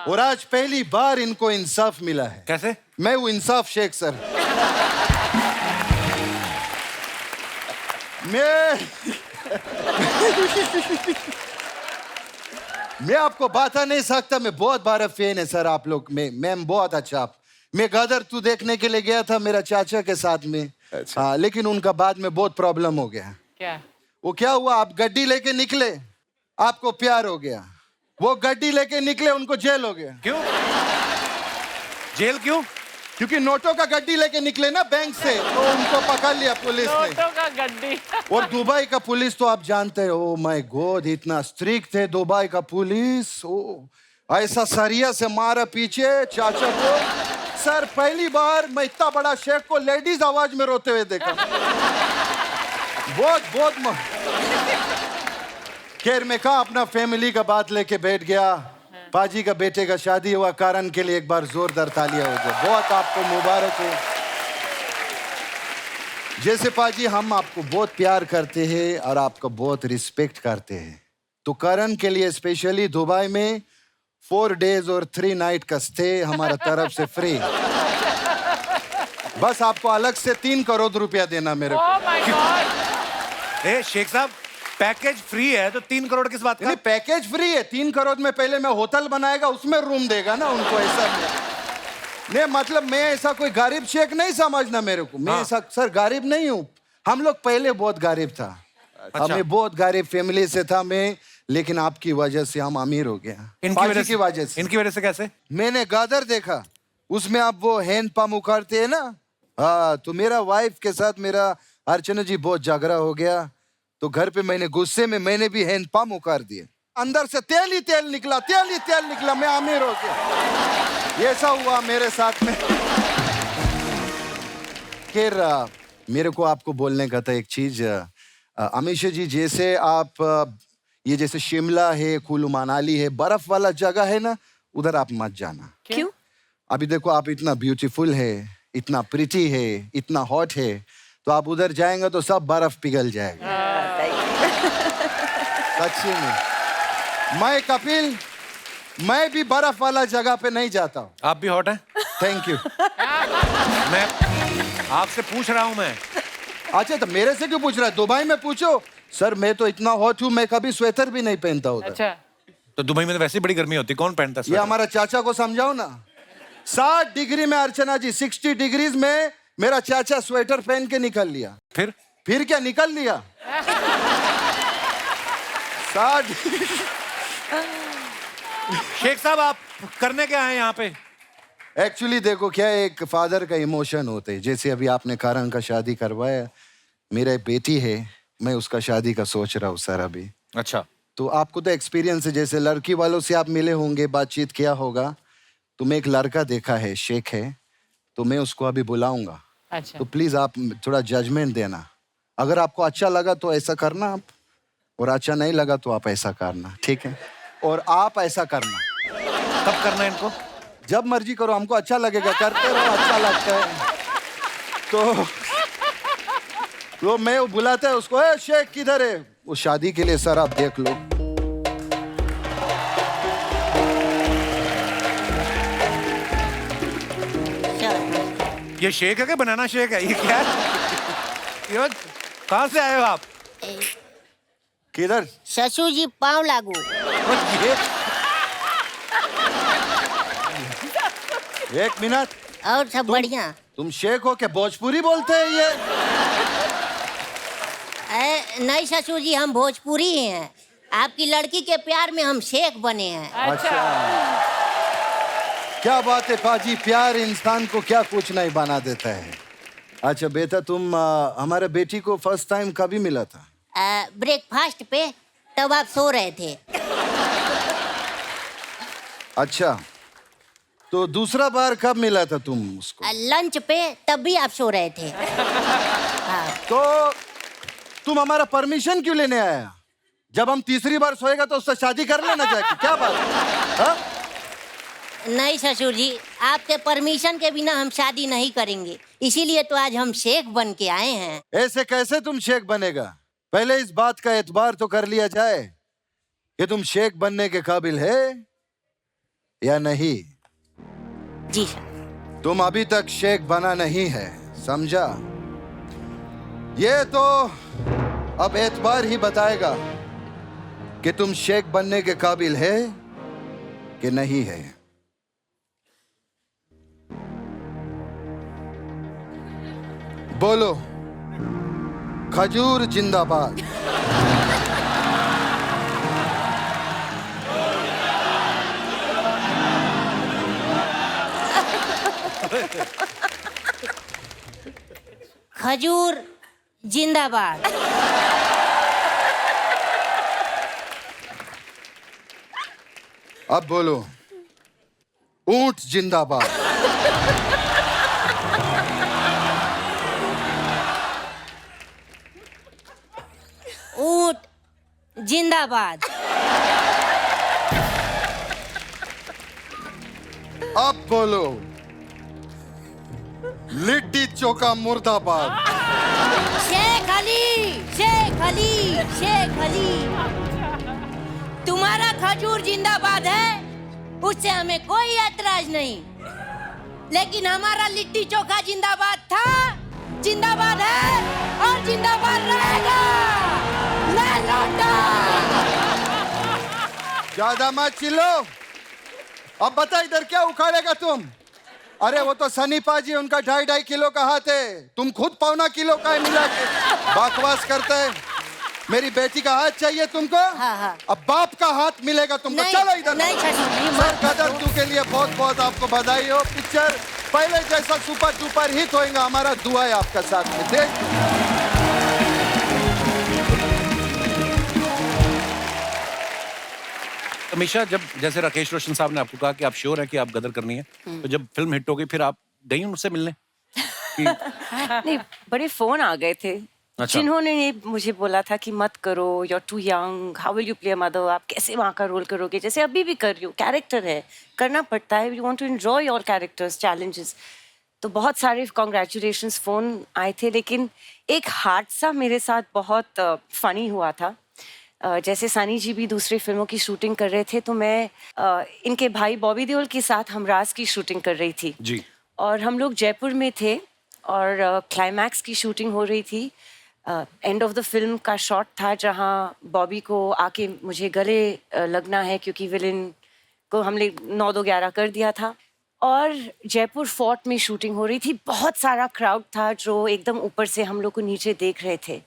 और आज पहली बार इनको इंसाफ मिला है। कैसे? मैं हूं इंसाफ शेख सर। मैं आपको बता नहीं सकता, मैं बहुत बड़ा फैन है सर आप लोग। मैं बहुत अच्छा। मैं गदर 2 देखने के लिए गया था मेरा चाचा के साथ में। अच्छा। हाँ, लेकिन उनका बाद में बहुत प्रॉब्लम हो गया। क्या? वो क्या हुआ, आप गड्डी लेके निकले, आपको प्यार हो गया। वो गड्डी लेके निकले, उनको जेल हो गया। क्यों? जेल क्यों? क्योंकि नोटों का गड्डी लेके निकले ना बैंक से, तो उनको पकड़ लिया पुलिस ने। नोटों का गड्डी। और दुबई का पुलिस तो आप जानते हो, ओ माय गॉड, इतना स्ट्रिक्ट थे दुबई का पुलिस। ओ ऐसा सरिया से मारा पीछे चाचा को। सर पहली बार मैं इतना बड़ा शेख को लेडीज आवाज में रोते हुए देखा। बहुत खैर मैं कहा अपना फैमिली का बात लेके बैठ गया। पाजी का बेटे का शादी हुआ, कारण के लिए एक बार जोरदार तालियां हो जाए। बहुत आपको मुबारक हो। जैसे पाजी हम आपको बहुत प्यार करते हैं और आपका बहुत रिस्पेक्ट करते हैं, तो करण के लिए स्पेशली दुबई में 4 डेज और 3 नाइट का स्टे हमारा तरफ से फ्री। बस आपको अलग से 3 करोड़ रुपया देना मेरे को। Oh my God! ए शेख साहब, पैकेज फ्री है तो 3 करोड़ किस बात का? नहीं, पैकेज फ्री है। 3 करोड़ में पहले मैं होटल बनाएगा, उसमें रूम देगा ना उनको। ऐसा नहीं, मतलब मैं ऐसा कोई गरीब शेख नहीं समझना मेरे को। मैं ऐसा सर गरीब नहीं हूँ। हम लोग पहले बहुत गरीब था। अच्छा। मैं बहुत गरीब फैमिली से था मैं, लेकिन आपकी वजह से हम अमीर हो गया। इनकी वजह की वजह से। इनकी वजह से कैसे? मैंने गादर देखा, उसमें आप वो हैंड पंप उखाड़ते हैं ना। हाँ, तो मेरा वाइफ के साथ मेरा अर्चना जी बहुत झगड़ा हो गया, तो घर पे मैंने गुस्से में मैंने भी हैंड पंप उखाड़ दिए। अंदर से तेल ही तेल निकला, मैं अमीर हो गया। ऐसा हुआ मेरे साथ में। खैर मेरे को आपको बोलने का था एक चीज। अमीशा जी, जैसे आप ये जैसे शिमला है, कुल्लू मनाली है, बर्फ वाला जगह है ना, उधर आप मत जाना। क्यों? अभी देखो आप इतना ब्यूटीफुल है, इतना प्रिटी है, इतना हॉट है, तो आप उधर जाएंगे तो सब बर्फ पिघल जाएगा। सच्ची में मैं कपिल, मैं भी बर्फ वाला जगह पे नहीं जाता हूँ। आप भी हॉट हैं? Thank you. मैं आपसे पूछ रहा हूं मैं। अच्छा, तो मेरे से क्यों पूछ रहा है? दुबई में पूछो। सर मैं तो इतना हॉट हूँ, मैं कभी स्वेटर भी नहीं पहनता उधर। अच्छा। तो दुबई में तो वैसे ही बड़ी गर्मी होती है, कौन पहनता है ये हमारा चाचा को समझाओ ना। 60 डिग्री में अर्चना जी, 60 डिग्रीज में मेरा चाचा स्वेटर पहन के निकल लिया। फिर क्या निकल लिया? 60। शेख साहब, आप करने क्या हैं यहाँ पे? एक्चुअली देखो क्या, एक फादर का इमोशन होते हैं। जैसे अभी आपने करण का शादी करवाया, मेरा बेटी है, मैं उसका शादी का सोच रहा हूँ सर अभी। अच्छा। तो आपको तो एक्सपीरियंस है, जैसे लड़की वालों से आप मिले होंगे, बातचीत किया होगा, तो मैं एक लड़का देखा है, शेख है, तो मैं उसको अभी बुलाऊंगा। अच्छा। तो प्लीज आप थोड़ा जजमेंट देना। अगर आपको अच्छा लगा तो ऐसा करना आप, और अच्छा नहीं लगा तो आप ऐसा करना, ठीक है? और आप ऐसा करना। कब करना है इनको? जब मर्जी करो, हमको अच्छा लगेगा, करते रहो, अच्छा लगता है तो मैं वो बुलाता है उसको, ए शेख किधर है? वो शादी के लिए सर आप देख लो। ये शेक है क्या? बनाना शेक है ये? क्या है? ये कहाँ से आए हो आप? किधर? ससुर जी पाँव लागू। ये एक मिनट, और सब बढ़िया। तुम शेख हो क्या? भोजपुरी बोलते हैं ये? नहीं ससुर जी, हम भोजपुरी ही हैं। आपकी लड़की के प्यार में हम शेख बने हैं। अच्छा, क्या बात है पाजी, प्यार इंसान को क्या कुछ नहीं बना देता है। अच्छा बेटा, तुम हमारे बेटी को फर्स्ट टाइम कभी मिला था? ब्रेकफास्ट पे। तब आप सो रहे थे। अच्छा, तो दूसरा बार कब मिला था तुम उसको? लंच पे, तब भी आप सो रहे थे। तो तुम हमारा परमिशन क्यों लेने आया? जब हम तीसरी बार सोएगा तो उससे शादी कर लेना जाके, क्या बात है? हाँ? नहीं ससुर जी, आपके परमिशन के बिना हम शादी नहीं करेंगे, इसीलिए तो आज हम शेख बन के आए हैं। ऐसे कैसे तुम शेख बनेगा? पहले इस बात का एतबार तो कर लिया जाए कि तुम शेख बनने के काबिल है या नहीं। जी सर। तुम अभी तक शेख बना नहीं है, समझा? ये तो अब एतबार ही बताएगा कि तुम शेख बनने के काबिल है कि नहीं है। बोलो, खजूर जिंदाबाद। खजूर जिंदाबाद। अब बोलो, ऊंट जिंदाबाद। ऊंट जिंदाबाद। अब बोलो, लिट्टी चोखा मुर्दाबाद। शेख अली, शेख अली, शेख अली। तुम्हारा खजूर जिंदाबाद है, उससे हमें कोई ऐतराज नहीं, लेकिन हमारा लिट्टी चोखा जिंदाबाद था, जिंदाबाद है और जिंदाबाद रहेगा। मैं लौटा। ज्यादा मत चिल्लो। अब बता, इधर क्या उखाड़ेगा तुम? अरे वो तो सनी पाजी, उनका 2.5 किलो का हाथ है, तुम खुद 1.25 किलो का है मिला के बकवास करते है। मेरी बेटी का हाथ चाहिए तुमको? हाँ। अब बाप का हाथ मिलेगा तुमको। चलो इधर। नहीं सर कदर तू के लिए बहुत बहुत आपको बधाई हो। पिक्चर पहले जैसा सुपर डुपर हिट होएगा, हमारा दुआ है आपका साथ में। देख हमेशा जब जैसे राकेश रोशन साहब ने आपको कहा कि आप श्योर हैं कि आप गदर करनी है, तो जब फिल्म हिट हो गई फिर आप गई उनसे मिलने? नहीं, बड़े फोन आ गए थे जिन्होंने ये मुझे बोला था कि मत करो, you are too young, how will you play mother, आप कैसे वहाँ का रोल करोगे, जैसे अभी भी कर रही हो, कैरेक्टर है, करना पड़ता है, you want to enjoy your characters, challenges. तो बहुत सारे कॉन्ग्रेचुलेशंस फ़ोन आए थे, लेकिन एक हादसा मेरे साथ बहुत फनी हुआ था। जैसे सानी जी भी दूसरी फिल्मों की शूटिंग कर रहे थे, तो मैं इनके भाई बॉबी देओल के साथ हमराज की शूटिंग कर रही थी जी। और हम लोग जयपुर में थे और क्लाइमैक्स की शूटिंग हो रही थी। एंड ऑफ द फिल्म का शॉट था जहाँ बॉबी को आके मुझे गले लगना है, क्योंकि विलेन को हमने 9-2-11 कर दिया था। और जयपुर फोर्ट में शूटिंग हो रही थी, बहुत सारा क्राउड था जो एकदम ऊपर से हम लोग को नीचे देख रहे थे।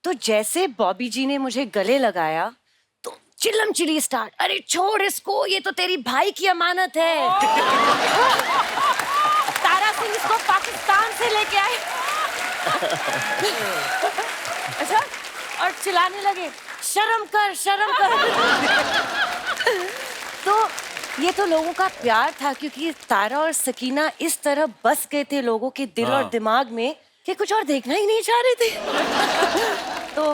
तो जैसे बॉबी जी ने मुझे गले लगाया तो चिल्लम चिल्ली स्टार्ट, अरे छोड़ इसको, ये तो तेरी भाई की अमानत है। तारा सिंह इसको पाकिस्तान से लेके आए। अच्छा, और चिल्लाने लगे, शर्म कर, शर्म कर। तो ये तो लोगों का प्यार था, क्योंकि तारा और सकीना इस तरह बस गए थे लोगों के दिल और दिमाग में कि कुछ और देखना ही नहीं चाह रहे थे। तो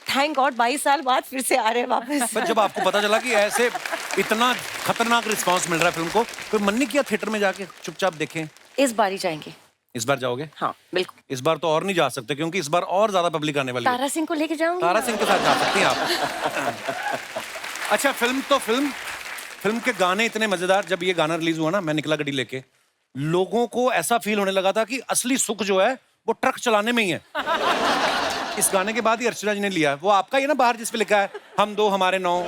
थैंक गॉड 22 साल बाद फिर से आ रहे हैं वापस। पर जब आपको पता चला कि ऐसे इतना खतरनाक रिस्पांस मिल रहा है फिल्म को, तो मन नहीं किया थिएटर में जाके चुपचाप देखें? इस बार ही जाएंगे। इस बार जाओगे? हाँ बिल्कुल। इस बार तो और नहीं जा सकते, क्योंकि इस बार और ज्यादा पब्लिक आने वाली है। तारा सिंह को लेके जाऊंगी। तारा सिंह के साथ जा सकती हैं आप। अच्छा, फिल्म के गाने इतने मजेदार। जब ये गाना रिलीज हुआ ना, मैं निकला गड्डी लेके, लोगों को ऐसा फील होने लगा था कि असली सुख जो है वो ट्रक चलाने में ही है। इस गाने के बाद ही अर्चना जी ने लिया। वो आपका ही है ना बाहर, जिस पे लिखा है हम 2 हमारे 9।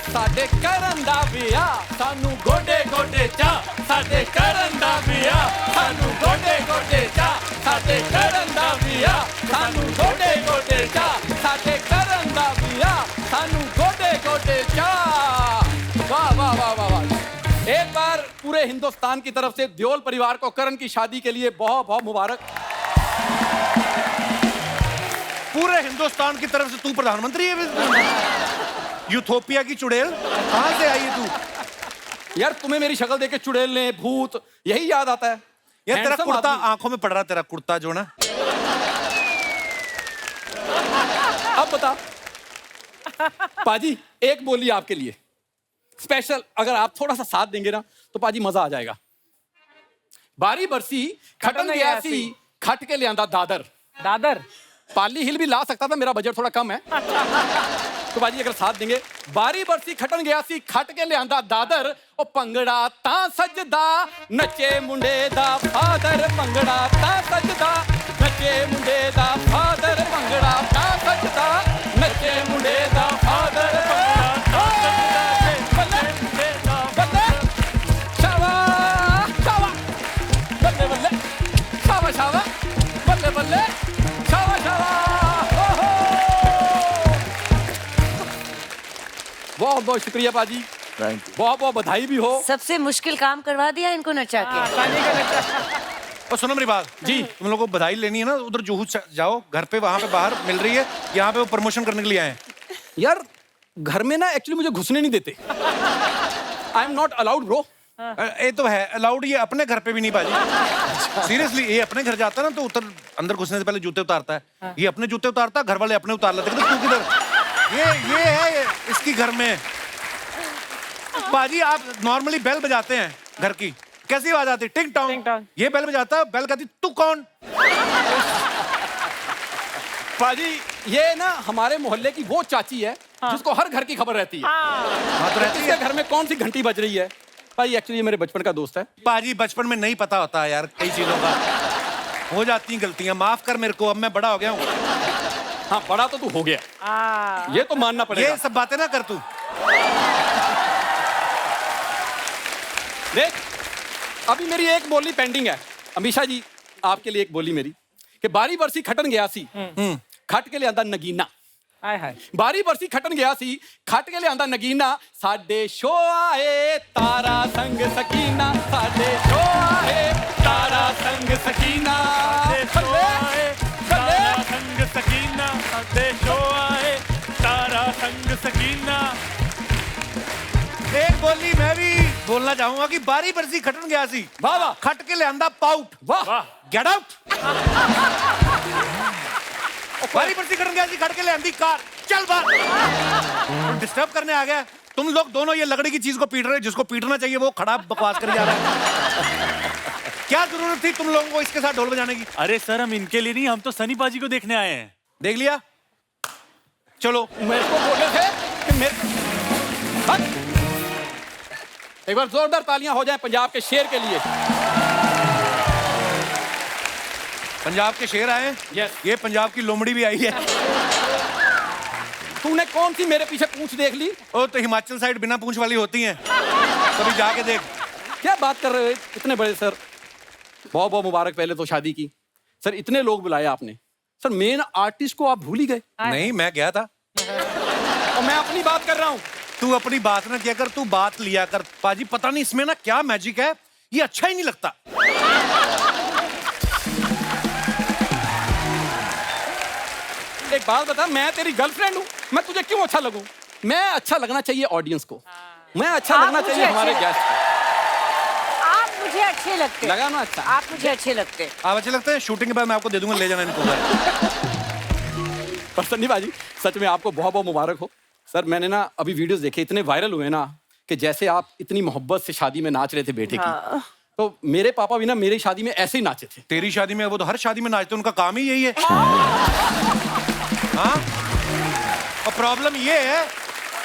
साडे करन दा बिया सानू गोडे गोडे चा, साडे करन दा बिया सानू गोडे गोडे चा, साडे करन दा बिया सानू गोडे गोडे चा, साडे करन दा बिया सानू गोडे गोडे चा। वाह वाह वाह वाह वाह। एक बार पूरे हिंदुस्तान की तरफ से देओल परिवार को करण की शादी के लिए बहुत बहुत मुबारक। पूरे हिंदुस्तान की तरफ से तू प्रधानमंत्री है। यूथोपिया की चुड़ैल कहाँ से आई है तू? यार तुम्हें मेरी शक्ल देख के चुड़ैल भूत यही याद आता है। यार तेरा Handsome कुर्ता आदमी। आंखों में पड़ रहा, तेरा कुर्ता जो ना। अब बता पाजी, एक बोली आपके लिए स्पेशल, अगर आप थोड़ा सा साथ देंगे ना तो पाजी मजा आ जाएगा। बारी बरसी खटन गया सी, खट के ले आंदा दादर। दादर पाली हिल भी ला सकता था, मेरा बजट थोड़ा कम है। तो बाजी अगर साथ देंगे। बारी बरसी खटन गया सी, खट के ले आंदा दादर। ओ पंगड़ा ता सजदा नचे मुंडे दा फादर। पंगड़ा ता सजदा नचे मुंडे दा फादर। पंगड़ा ता सजदा नचे मुंडे दा फादर। पंगड़ा ता सजदा नचे मुंडे दा फादर। शावा शावा बल्ले बल्ले, शावा शावा बल्ले बल्ले, शावा शावा। बहुत बहुत शुक्रिया पाजी, थैंक यू। बहुत बहुत बधाई भी हो। सबसे मुश्किल काम करवा दिया इनको नचा के। और सुनो मेरी बात जी, तुम लोगों को बधाई लेनी है ना, उधर जुहू जाओ, घर पे वहां पे बाहर मिल रही है, यहाँ पे वो प्रमोशन करने के लिए आए हैं। यार घर में ना एक्चुअली मुझे घुसने नहीं देते। I am not allowed bro. ये तो है अलाउड, ये अपने घर पे भी नहीं बाजी। सीरियसली ये अपने घर जाता है ना तो अंदर घुसने से पहले जूते उतारता है। ये अपने जूते उतारता है, घर वाले अपने उतार लेते हैं। तू किधर? ये है इसकी घर में। बाजी आप नॉर्मली बेल बजाते हैं घर की, कैसी आवाज आती? टिंग टॉन्ग। ये बेल बजाता है, बेल कहती तू कौन? पाजी ये ना हमारे मोहल्ले की वो चाची है जिसको हर घर की खबर रहती है। हाँ तो रहती किसके है। घर में कौन सी घंटी बज रही है। भाई एक्चुअली मेरे बचपन का दोस्त है। बाजी बचपन में नहीं पता होता है यार, कई चीजों का हो जाती हैं गलतियां, माफ कर मेरे को, अब मैं बड़ा हो गया हूँ। हाँ बड़ा तो तू हो गया, ये तो मानना पड़ेगा। ये सब बातें ना कर तू। देख अभी मेरी एक बोली पेंडिंग है। अमीशा जी आपके लिए एक बोली मेरी कि बारी बरसी खटन गया सी, खट के ले आंदा नगीना। हाय हाय। बारी बरसी खटन गया सी, खट के ले आंदा नगीना। साडे शो आए तारा संग सकीना। साडे शो आए तारा संग सकीना। शो आए तारा संग सकीना। साडे शो आए तारा संग सकीना। एक बोली मैं भी बोलना चाहूंगा कि बारी बरसी खटन गया सी, वाह वाह, खट के ले आंदा पाउट। वाह, गेट आउट। बारी बरसी खटन गया सी, खट के ले आंदी कार। चल बाहर। डिस्टर्ब करने आ गया। तुम लोग दोनों ये लकड़ी की चीज को पीट रहे हो, जिसको पीटना चाहिए वो खड़ा बकवास कर जा रहा है। क्या जरूरत थी तुम लोगों को इसके साथ ढोल बजाने की? अरे सर हम इनके लिए नहीं, हम तो सनी पाजी को देखने आए हैं। देख लिया, चलो। मेरे को बोले थे कि मेरे एक बार जोरदार तालियां हो जाएं पंजाब के शेर के लिए। पंजाब के शेर आए। Yes. ये पंजाब की लोमड़ी भी आई है। तूने कौन सी मेरे पीछे पूंछ देख ली? ओ तो हिमाचल साइड बिना पूंछ वाली होती हैं, कभी जाके देख। क्या बात कर रहे हो इतने बड़े सर, बहुत बहुत मुबारक पहले तो शादी की। सर इतने लोग बुलाए आपने, सर मेन आर्टिस्ट को आप भूल ही गए। नहीं मैं गया था। और मैं अपनी बात कर रहा हूँ। तू अपनी बात ना किया कर, तू बात लिया कर। पाजी पता नहीं इसमें ना क्या मैजिक है, ये अच्छा ही नहीं लगता। एक बात बता, मैं तेरी गर्लफ्रेंड हूँ, मैं तुझे क्यों अच्छा लगूं? मैं अच्छा लगना चाहिए ऑडियंस को, मैं अच्छा लगना चाहिए हमारे गेस्ट को। आप मुझे अच्छे लगते। लगा ना अच्छा? आप मुझे अच्छे लगते। आप अच्छे लगते हैं। शूटिंग के बाद मैं आपको दे दूंगा, ले जाना इनको। पर सन्नी बाजी सच में आपको बहुत बहुत मुबारक हो। सर मैंने ना अभी वीडियोस देखे, इतने वायरल हुए ना कि जैसे आप इतनी मोहब्बत से शादी में नाच रहे थे बेटे की। तो मेरे पापा भी ना मेरी शादी में ऐसे ही नाचे थे। तेरी शादी में? वो तो हर शादी में नाचते, उनका काम ही यही है। हाँ? और प्रॉब्लम ये है,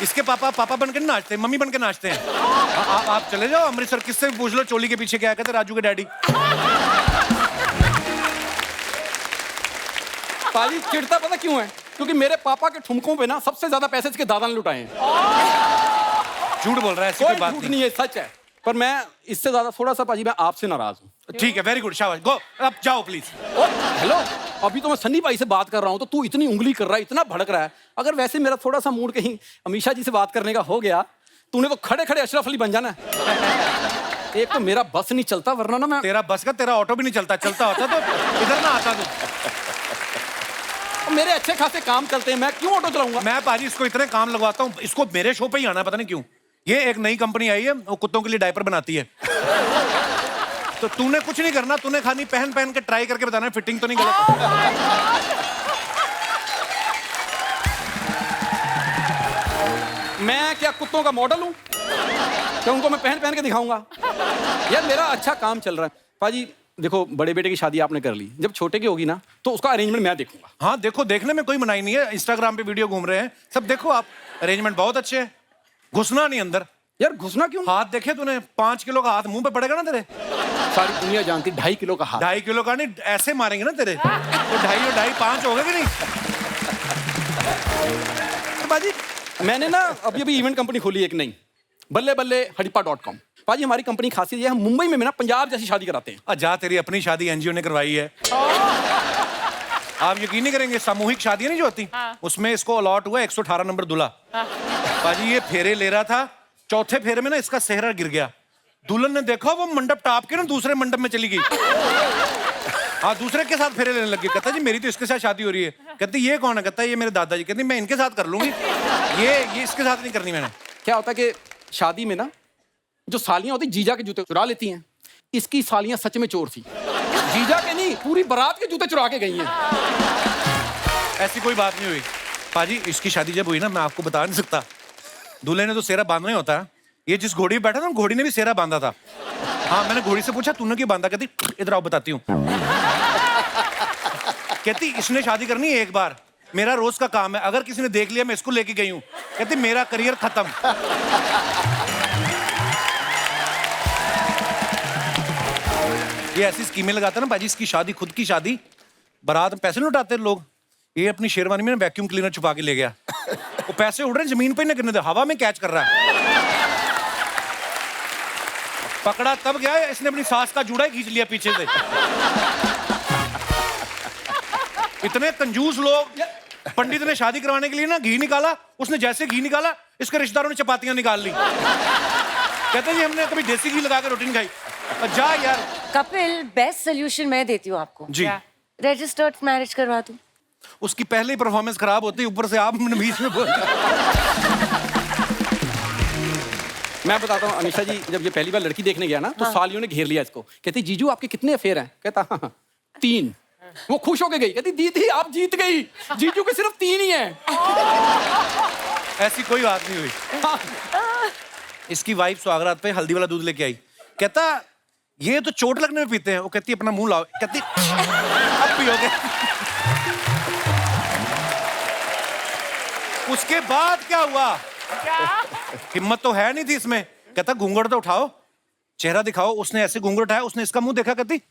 इसके पापा बन के नाचते हैं, मम्मी बन के नाचते हैं। आप चले जाओ अमृतसर, किससे भी पूछ लो चोली के पीछे क्या कहते, राजू के डैडी। पाजी चिढ़ता पता क्यों है? क्योंकि मेरे पापा के ठुमकों पे ना सबसे ज्यादा पैसे इसके दादा ने लुटाए हैं। झूठ बोल रहा है, ऐसी कोई कोई बात झूठ नहीं। नहीं है, सच है। पर मैं इससे ज्यादा थोड़ा सा पाजी मैं आपसे नाराज हूँ। ठीक है, वेरी गुड, शाबाश, गो अब जाओ प्लीज। हेलो, अभी तो मैं सन्नी भाई से बात कर रहा हूँ तो तू इतनी उंगली कर रहा है, इतना भड़क रहा है। अगर वैसे मेरा थोड़ा सा मूड कहीं अमीशा जी से बात करने का हो गया, तूने तो खड़े खड़े अशरफ अली बन जाना। एक तो मेरा बस नहीं चलता, वरना ना मैं। तेरा बस का, तेरा ऑटो भी नहीं चलता, चलता होता तो इधर ना आता तू। मेरे अच्छे खासे काम चलते हैं, मैं क्यों ऑटो चलाऊंगा? मैं पाजी इसको इतने काम लगवाता हूँ, इसको मेरे शो पे ही आना है, पता नहीं क्यों। ये एक नई कंपनी आई है, वो कुत्तों के लिए डायपर बनाती है। तो तूने कुछ नहीं करना, तूने खाली पहन पहन के ट्राई करके बताना फिटिंग तो नहीं गलत। मैं क्या कुत्तों का मॉडल हूँ क्या उनको मैं पहन पहन के दिखाऊंगा? यार मेरा अच्छा काम चल रहा है पाजी। देखो, बड़े बेटे की शादी आपने कर ली, जब छोटे की होगी ना तो उसका अरेंजमेंट मैं देखूंगा। हाँ देखो, देखने में कोई मनाही नहीं है, इंस्टाग्राम पे वीडियो घूम रहे हैं सब, देखो आप, अरेंजमेंट बहुत अच्छे हैं। घुसना नहीं अंदर। यार घुसना क्यों? हाथ देखे तूने? 5 किलो का हाथ मुंह पे पड़ेगा ना तेरे। सारी दुनिया जानती 2.5 किलो का हाथ। 2.5 किलो का नहीं, ऐसे मारेंगे ना तेरे तो 2.5 और 2.5 5 हो गए कि नहीं? पाजी मैंने ना अभी इवेंट कंपनी खोली एक नई, बल्ले बल्ले हड़प्पा.com। पाजी हमारी कंपनी खासियत ये है, हम मुंबई में ना पंजाब जैसी शादी कराते हैं। जा, तेरी अपनी शादी एनजीओ ने करवाई है। आप यकीन नहीं करेंगे, सामूहिक शादियां नहीं जो होती, उसमें इसको अलॉट हुआ 118 नंबर दूल्हा। पाजी ये फेरे ले रहा था, चौथे फेरे में ना इसका सेहरा गिर गया। दुल्हन ने देखा, वो मंडप टाप के ना दूसरे मंडप में चली गई। हाँ, दूसरे के साथ फेरे लेने लगी। कहता जी मेरी तो इसके साथ शादी हो रही है। कहती ये कौन है? कहता है ये मेरे दादाजी। कहती मैं इनके साथ कर लूंगी, ये इसके साथ नहीं करनी मैंने। क्या होता है कि शादी में ना जो सालियां होती जीजा के जूते चुरा लेती हैं, इसकी सालियां सच में चोर थी। जीजा के नहीं, पूरी बारात के जूते चुरा के गई हैं। ऐसी कोई बात नहीं हुई पाजी। इसकी शादी जब हुई ना, मैं आपको बता नहीं सकता, दूल्हे ने तो सेहरा बांधना ही होता है। ये जिस घोड़ी पे बैठा था, घोड़ी ने भी सेहरा बांधा था। हाँ, मैंने घोड़ी से पूछा तूने क्यों बांधा? कहती इधर आओ बताती हूँ। कहती इसने शादी करनी है एक बार, मेरा रोज का काम है, अगर किसी ने देख लिया मैं इसको लेके गई हूँ। कहती मेरा करियर खत्म। ये ऐसी स्कीमें लगाता है ना बाजी, इसकी शादी, खुद की शादी, बारात में पैसे नहीं उठाते लोग। ये अपनी शेरवानी में वैक्यूम क्लीनर छुपा के ले गया। वो पैसे उड़ रहे हैं, जमीन पे नहीं गिरने दे, हवा में कैच कर रहा है। पकड़ा तब गया, इसने अपनी सास का जूड़ा ही खींच लिया पीछे से। इतने कंजूस लोग। पंडित ने शादी करवाने के लिए ना घी निकाला, उसने जैसे घी निकाला, इसके रिश्तेदारों ने चपातियां निकाल ली। कहते जी हमने कभी देसी घी लगा के रोटी नहीं खाई। जा यार। कपिल, बेस्ट सोल्यूशन मैं देती हूँ आपको। जी। रजिस्टर्ड मैरिज करवा दूं। उसकी पहले ही परफॉर्मेंस खराब होती, ऊपर से आप बीच में बोल। मैं बताता हूँ अमीषा जी, जब ये पहली बार लड़की देखने गया ना तो सालियों ने घेर लिया इसको। कहती जीजू आपके कितने अफेयर हैं? कहता हाँ 3। वो खुश होके गई, कहती दीदी आप जीत गई, जीजू के सिर्फ 3 ही हैं। ऐसी कोई बात नहीं हुई। इसकी वाइफ सुहागरात पे हल्दी वाला दूध लेके आई। कहता ये तो चोट लगने में पीते हैं। वो कहती अपना मुंह लाओ। कहती अब पियोगे। उसके बाद क्या हुआ? हिम्मत तो है नहीं थी इसमें। कहता घूंघट तो उठाओ, चेहरा दिखाओ। उसने ऐसे घूंघट उठाया, उसने इसका मुंह देखा। कहती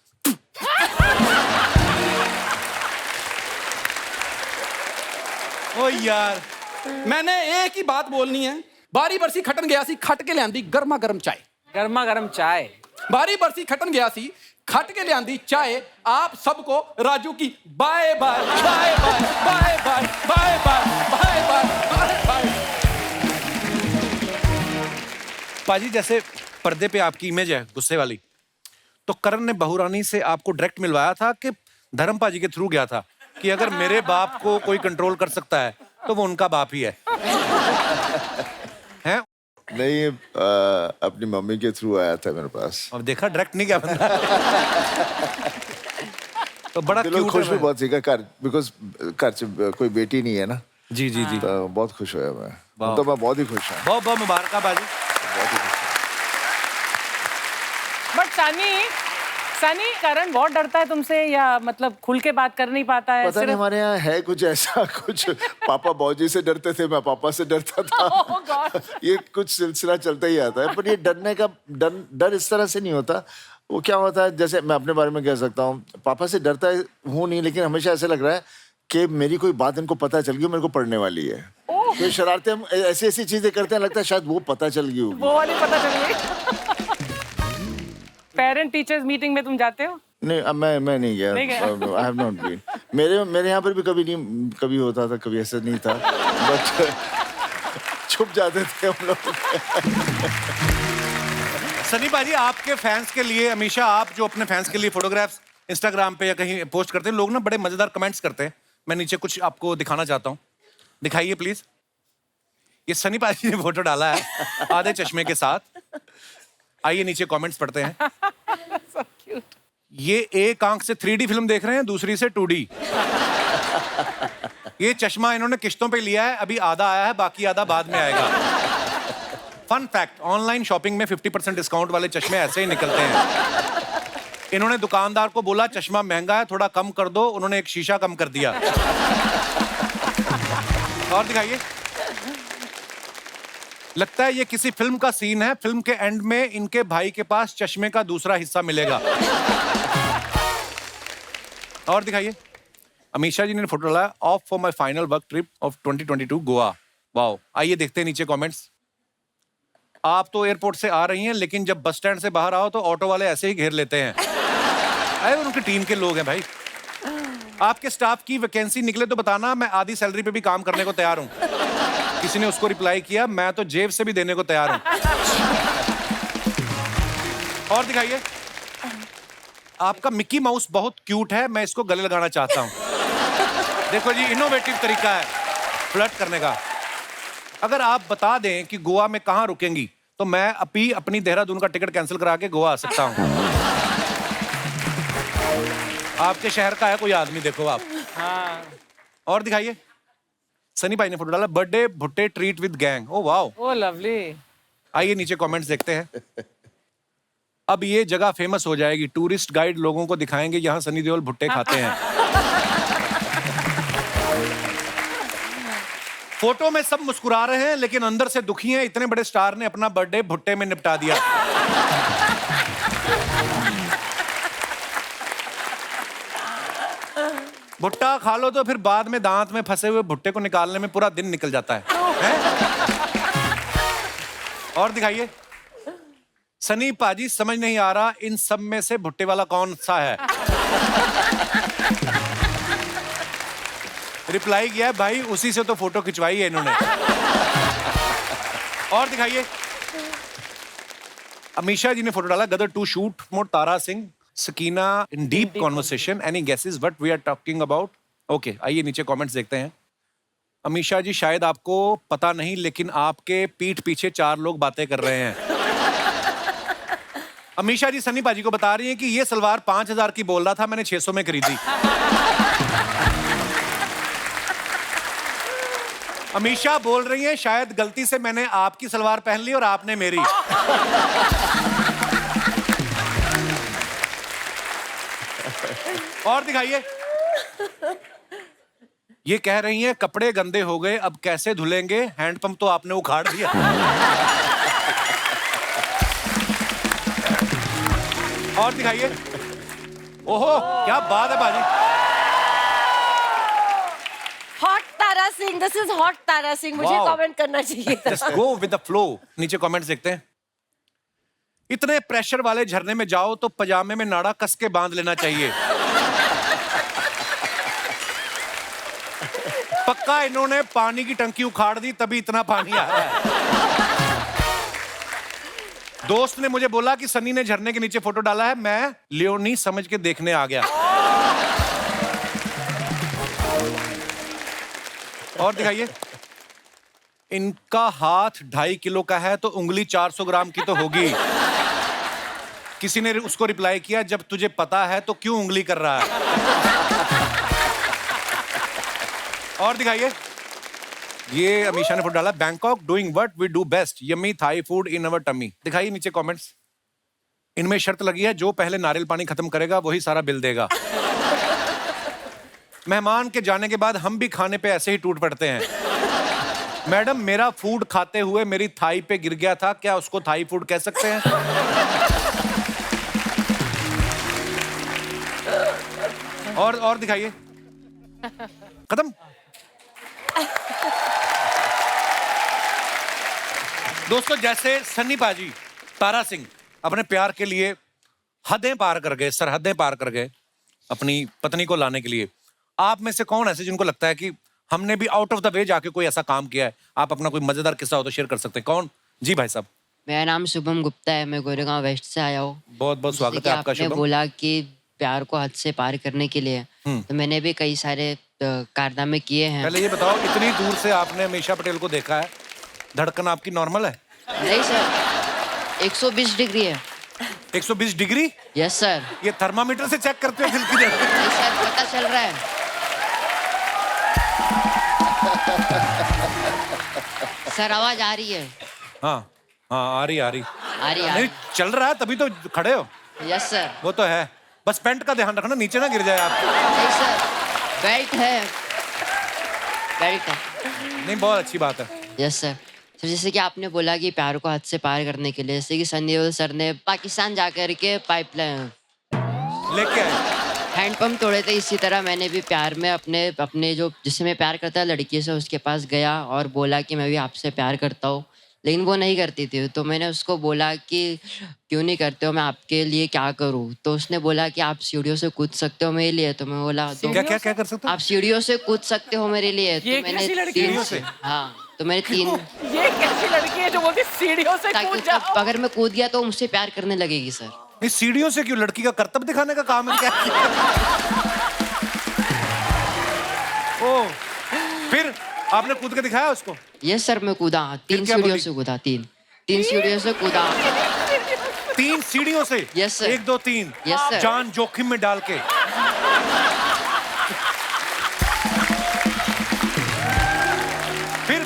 ओ यार, मैंने एक ही बात बोलनी है। बारी बरसी खटन गया सी, खट के लियांदी गर्मा गर्म चाय। गर्मा गर्म चाय। बारी बरसी खटन गया सी, खट के लियांदी चाय। आप सबको राजू की bye bye bye bye bye bye bye bye bye bye bye. पाजी जैसे पर्दे पे आपकी इमेज है गुस्से वाली, तो करण ने बहुरानी से आपको डायरेक्ट मिलवाया था कि धर्म पाजी के थ्रू गया था कि अगर मेरे बाप को कोई कंट्रोल कर सकता है तो वो उनका बाप ही है? हैं? नहीं, अपनी मम्मी के थ्रू आया था मेरे पास। अब देखा डायरेक्ट नहीं गया बंदा। तो बड़ा क्यूट खुश भी बहुत सीखा घर, बिकॉज घर से कोई बेटी नहीं है ना। जी जी जी, तो बहुत खुश हुआ मैं। तो मैं बहुत ही खुश हूँ। बहुत बहुत मुबारकबाद। बहुत ही खुश। बट सनी, करण बहुत डरता है तुमसे, या मतलब खुल के बात कर नहीं पाता है? पता नहीं, हमारे यहाँ है कुछ ऐसा, कुछ पापा बाबूजी से डरते थे, मैं पापा से डरता था। ये कुछ सिलसिला चलता ही आता है। पर ये डरने का डर इस तरह से नहीं होता। वो क्या होता है, जैसे मैं अपने बारे में कह सकता हूँ, पापा से डरता हूँ नहीं, लेकिन हमेशा ऐसा लग रहा है कि मेरी कोई बात इनको पता चल गई, मेरे को पढ़ने वाली है। तो शरारतें हम ऐसी चीजें करते हैं, लगता है शायद वो पता चल गई होगी। वो वाली पता चल गई। पेरेंट टीचर्स मीटिंग में तुम जाते हो? नहीं, अब मैं नहीं गया। I have not been. मेरे यहाँ पर भी कभी होता था, कभी ऐसा नहीं था, बट छुप जाते थे हम लोग। सनी पाजी, आपके फैंस के लिए, हमेशा आप जो अपने फैंस के लिए फोटोग्राफ्स इंस्टाग्राम पे या कहीं पोस्ट करते हैं, लोग ना बड़े मजेदार कमेंट्स करते हैं। मैं नीचे कुछ आपको दिखाना चाहता हूँ। दिखाइए प्लीज। ये सनी पाजी ने फोटो डाला है आधे चश्मे के साथ। आइए नीचे कमेंट्स पढ़ते हैं। So cute. ये एक आंख से 3D फिल्म देख रहे हैं, दूसरी से 2D। ये चश्मा इन्होंने किश्तों पे लिया है, अभी आधा आया है, बाकी आधा बाद में आएगा। फन फैक्ट, ऑनलाइन शॉपिंग में 50% डिस्काउंट वाले चश्मे ऐसे ही निकलते हैं। इन्होंने दुकानदार को बोला चश्मा महंगा है, थोड़ा कम कर दो, उन्होंने एक शीशा कम कर दिया। और दिखाइए। लगता है ये किसी फिल्म का सीन है। फिल्म के एंड में इनके भाई के पास चश्मे का दूसरा हिस्सा मिलेगा। और दिखाइए। अमीशा जी ने फोटो डाला, of for my final work trip of 2022 Goa. Wow. आइए देखते हैं नीचे कमेंट्स। आप तो एयरपोर्ट से आ रही हैं, लेकिन जब बस स्टैंड से बाहर आओ तो ऑटो वाले ऐसे ही घेर लेते हैं। अरे उनकी टीम के लोग हैं भाई। आपके स्टाफ की वैकेंसी निकले तो बताना, मैं आधी सैलरी पे भी काम करने को तैयार हूं। किसी ने उसको रिप्लाई किया, मैं तो जेब से भी देने को तैयार हूं। और दिखाइए। आपका मिक्की माउस बहुत क्यूट है, मैं इसको गले लगाना चाहता हूं। देखो जी, इनोवेटिव तरीका है फ्लर्ट करने का। अगर आप बता दें कि गोवा में कहां रुकेंगी तो मैं अभी अपनी देहरादून का टिकट कैंसिल करा के गोवा आ सकता हूं। आपके शहर का है कोई आदमी, देखो आप। हाँ. और दिखाइए। सनी भाई ने फोटो डाला, बर्थडे भुट्टे treat with gang. Oh wow. Oh, lovely. आइए नीचे कमेंट्स देखते हैं। अब ये जगह फेमस हो जाएगी, टूरिस्ट गाइड लोगों को दिखाएंगे यहाँ सनी देओल भुट्टे खाते हैं। फोटो में सब मुस्कुरा रहे हैं, लेकिन अंदर से दुखी हैं। इतने बड़े स्टार ने अपना बर्थडे भुट्टे में निपटा दिया। भुट्टा खा लो तो फिर बाद में दांत में फंसे हुए भुट्टे को निकालने में पूरा दिन निकल जाता है? और दिखाइए। सनी पाजी, समझ नहीं आ रहा इन सब में से भुट्टे वाला कौन सा है। रिप्लाई किया है, भाई उसी से तो फोटो खिंचवाई है इन्होंने। और दिखाइए। अमीशा जी ने फोटो डाला, Gadar two shoot more Tara Singh Sakina in deep conversation, any guesses what we are talking about? Okay, आइए नीचे कमेंट्स देखते हैं। अमीशा जी, शायद आपको पता नहीं, लेकिन आपके पीठ पीछे 4 लोग बातें कर रहे हैं। अमीशा जी सनी पाजी को बता रही हैं कि ये सलवार 5000 की बोल रहा था, मैंने 600 में खरीदी। अमीशा बोल रही हैं, शायद गलती से मैंने आपकी सलवार पहन ली और आपने मेरी। और दिखाइए। ये कह रही हैं, कपड़े गंदे हो गए, अब कैसे धुलेंगे, हैंडपंप तो आपने उखाड़ दिया। और दिखाइए। ओहो, क्या बात है बाजी। Hot Tara Singh, this is hot Tara Singh. मुझे Wow. कमेंट करना चाहिए था। Just go with the flow. नीचे कमेंट्स देखते हैं। इतने प्रेशर वाले झरने में जाओ तो पजामे में नाड़ा कस के बांध लेना चाहिए। पक्का इन्होंने पानी की टंकी उखाड़ दी, तभी इतना पानी आ रहा है। दोस्त ने मुझे बोला कि सनी ने झरने के नीचे फोटो डाला है, मैं लियोनी समझ के देखने आ गया। और दिखाइए। इनका हाथ 2.5 किलो का है तो उंगली 400 ग्राम की तो होगी। किसी ने उसको रिप्लाई किया, जब तुझे पता है तो क्यों उंगली कर रहा है। और दिखाइए। ये अमीशा ने फोटो डाला, Bangkok doing what we do best, yummy Thai food in our tummy. दिखाइए नीचे कमेंट्स। इनमें शर्त लगी है, जो पहले नारियल पानी खत्म करेगा वही सारा बिल देगा। मेहमान के जाने के बाद हम भी खाने पे ऐसे ही टूट पड़ते हैं। मैडम, मेरा फूड खाते हुए मेरी थाई पे गिर गया था, क्या उसको थाई फूड कह सकते हैं? और दिखाइए। खत्म। दोस्तों, जैसे सन्नी पाजी तारा सिंह अपने प्यार के लिए हदें पार कर गए, सरहदें पार कर गए अपनी पत्नी को लाने के लिए, आप में से कौन ऐसे जिनको लगता है कि हमने भी आउट ऑफ द वे जाके कोई ऐसा काम किया है? आप अपना कोई मजेदार किस्सा हो तो शेयर कर सकते हैं। कौन? जी भाई साहब। मेरा नाम शुभम गुप्ता है, मैं गोरेगांव वेस्ट से आया हूँ। बहुत बहुत स्वागत है आपका आपने शुभम। बोला कि प्यार को हद से पार करने के लिए, तो मैंने भी कई सारे कारनामे किए हैं। पहले ये बताओ, इतनी दूर से आपने मीशा पटेल को देखा है, धड़कन आपकी नॉर्मल है? नहीं सर, 120 डिग्री है। 120 डिग्री? Yes sir. ये थर्मामीटर से चेक करते हो दिल की धड़कन? नहीं सर, पता चल रहा है। सर आवाज आ रही है? हाँ हाँ, आ रही नहीं चल रहा है तभी तो खड़े हो। Yes sir. वो तो है, बस पैंट का ध्यान रखना नीचे ना गिर जाए आप। नहीं सर, बेल्ट है, बेल्ट है। नहीं, बहुत अच्छी बात है। Yes sir. तो जैसे कि आपने बोला कि प्यार को हद से पार करने के लिए, जैसे कि सनी देओल सर ने पाकिस्तान जाकर के पाइपलाइन लेके आए, हैंडपंप तोड़े थे, इसी तरह मैंने भी प्यार में अपने जो जिससे मैं प्यार करता लड़की से, उसके पास गया और बोला कि मैं भी आपसे प्यार करता हूँ, लेकिन वो नहीं करती थी। तो मैंने उसको बोला कि क्यों नहीं करते हो, मैं आपके लिए क्या करूँ? तो उसने बोला कि आप सीढ़ियों से कूद सकते हो मेरे लिए। तो मैं बोला क्या क्या क्या कर सकते हो? आप सीढ़ियों से कूद सकते हो मेरे लिए। तो ये मैंने कैसी लड़की है? तीन से, हाँ, तो मैंने 3 ये कैसी लड़की है जो बोलती सीढ़ियों से ताकि कूद जाओ? अगर मैं कूद गया तो मुझसे प्यार करने लगेगी सर। नहीं, सीढ़ियों से क्यों? लड़की का कर्तव्य दिखाने का काम है क्या? ओ, फिर आपने कूद के दिखाया उसको? यस सर, मैं कूदा 3 सीढ़ियों से कूदा, 3 सीढ़ियों से कूदा। 3 सीढ़ियों से? Yes sir. 1 2 3। Yes sir. जान जोखिम में डाल के।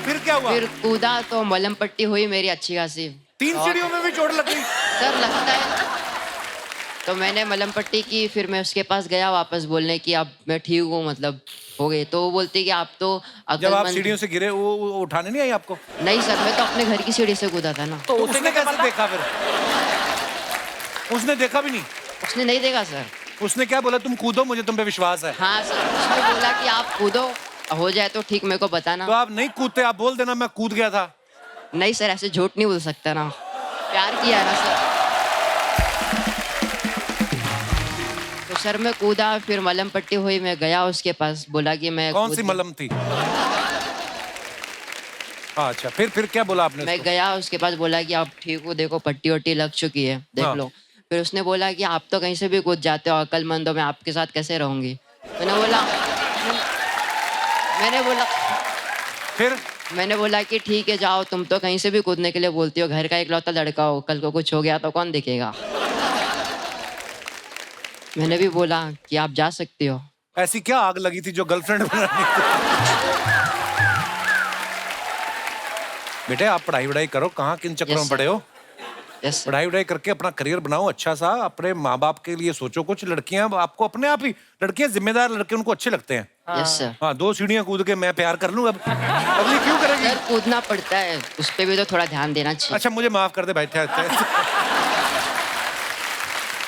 फिर क्या हुआ? फिर कूदा तो मलहम पट्टी हुई मेरी अच्छी खासी। 3 सीढ़ियों में भी चोट लग गई? सर लगता है। तो मैंने मलहम पट्टी की, फिर मैं उसके पास गया वापस बोलने की अब मैं ठीक हूँ, मतलब हो गई। तो वो बोलती कि आप तो जब आप सीढ़ियों से गिरे वो उठाने नहीं आई आपको? नहीं सर, मैं तो अपने घर की सीढ़ी से कूदा था ना। तो उसने कैसे देखा फिर? उसने देखा भी नहीं? उसने नहीं देखा सर। उसने क्या बोला? तुम कूदो, मुझे तुम पे विश्वास है। हाँ सर, उसने बोला कि आप कूदो, हो जाए तो ठीक, मेरे को बताना। तो आप नहीं कूदते, आप बोल देना मैं कूद गया था। नहीं सर, ऐसे झूठ नहीं बोल सकता ना, प्यार किया है ना सर। तो सर मैं कूदा, फिर मलहम पट्टी हुई, मैं गया उसके पास, बोला कि मैं कौन सी मलहम थी? अच्छा, फिर क्या बोला आपने? मैं गया उसके पास, बोला कि आप ठीक हो, देखो पट्टी वट्टी लग चुकी है, देख लो। फिर उसने बोला कि आप तो कहीं से भी कूद जाते हो, अक्लमंद हो, मैं आपके साथ कैसे रहूंगी? मैंने बोला कि ठीक है जाओ, तुम तो कहीं से भी कूदने के लिए बोलती हो, घर का इकलौता लड़का हो, कल को कुछ हो गया तो कौन देखेगा? मैंने भी बोला कि आप जा सकती हो। ऐसी क्या आग लगी थी जो गर्लफ्रेंड बनाने को? बेटे आप पढ़ाई वढ़ाई करो, कहाँ किन चक्करों में पड़े हो? पढ़ाई वढ़ाई करके अपना करियर बनाओ अच्छा सा, अपने माँ बाप के लिए सोचो कुछ। लड़कियां आपको अपने आप ही, लड़कियां जिम्मेदार लड़के उनको अच्छे लगते हैं। Yes sir. हाँ, 2 सीढ़ियां कूद के मैं प्यार कर लूं, अब अगली क्यों करेगी? सर कूदना पड़ता है, उस पे भी तो थोड़ा ध्यान देना चाहिए। अच्छा मुझे माफ कर दे बैठे।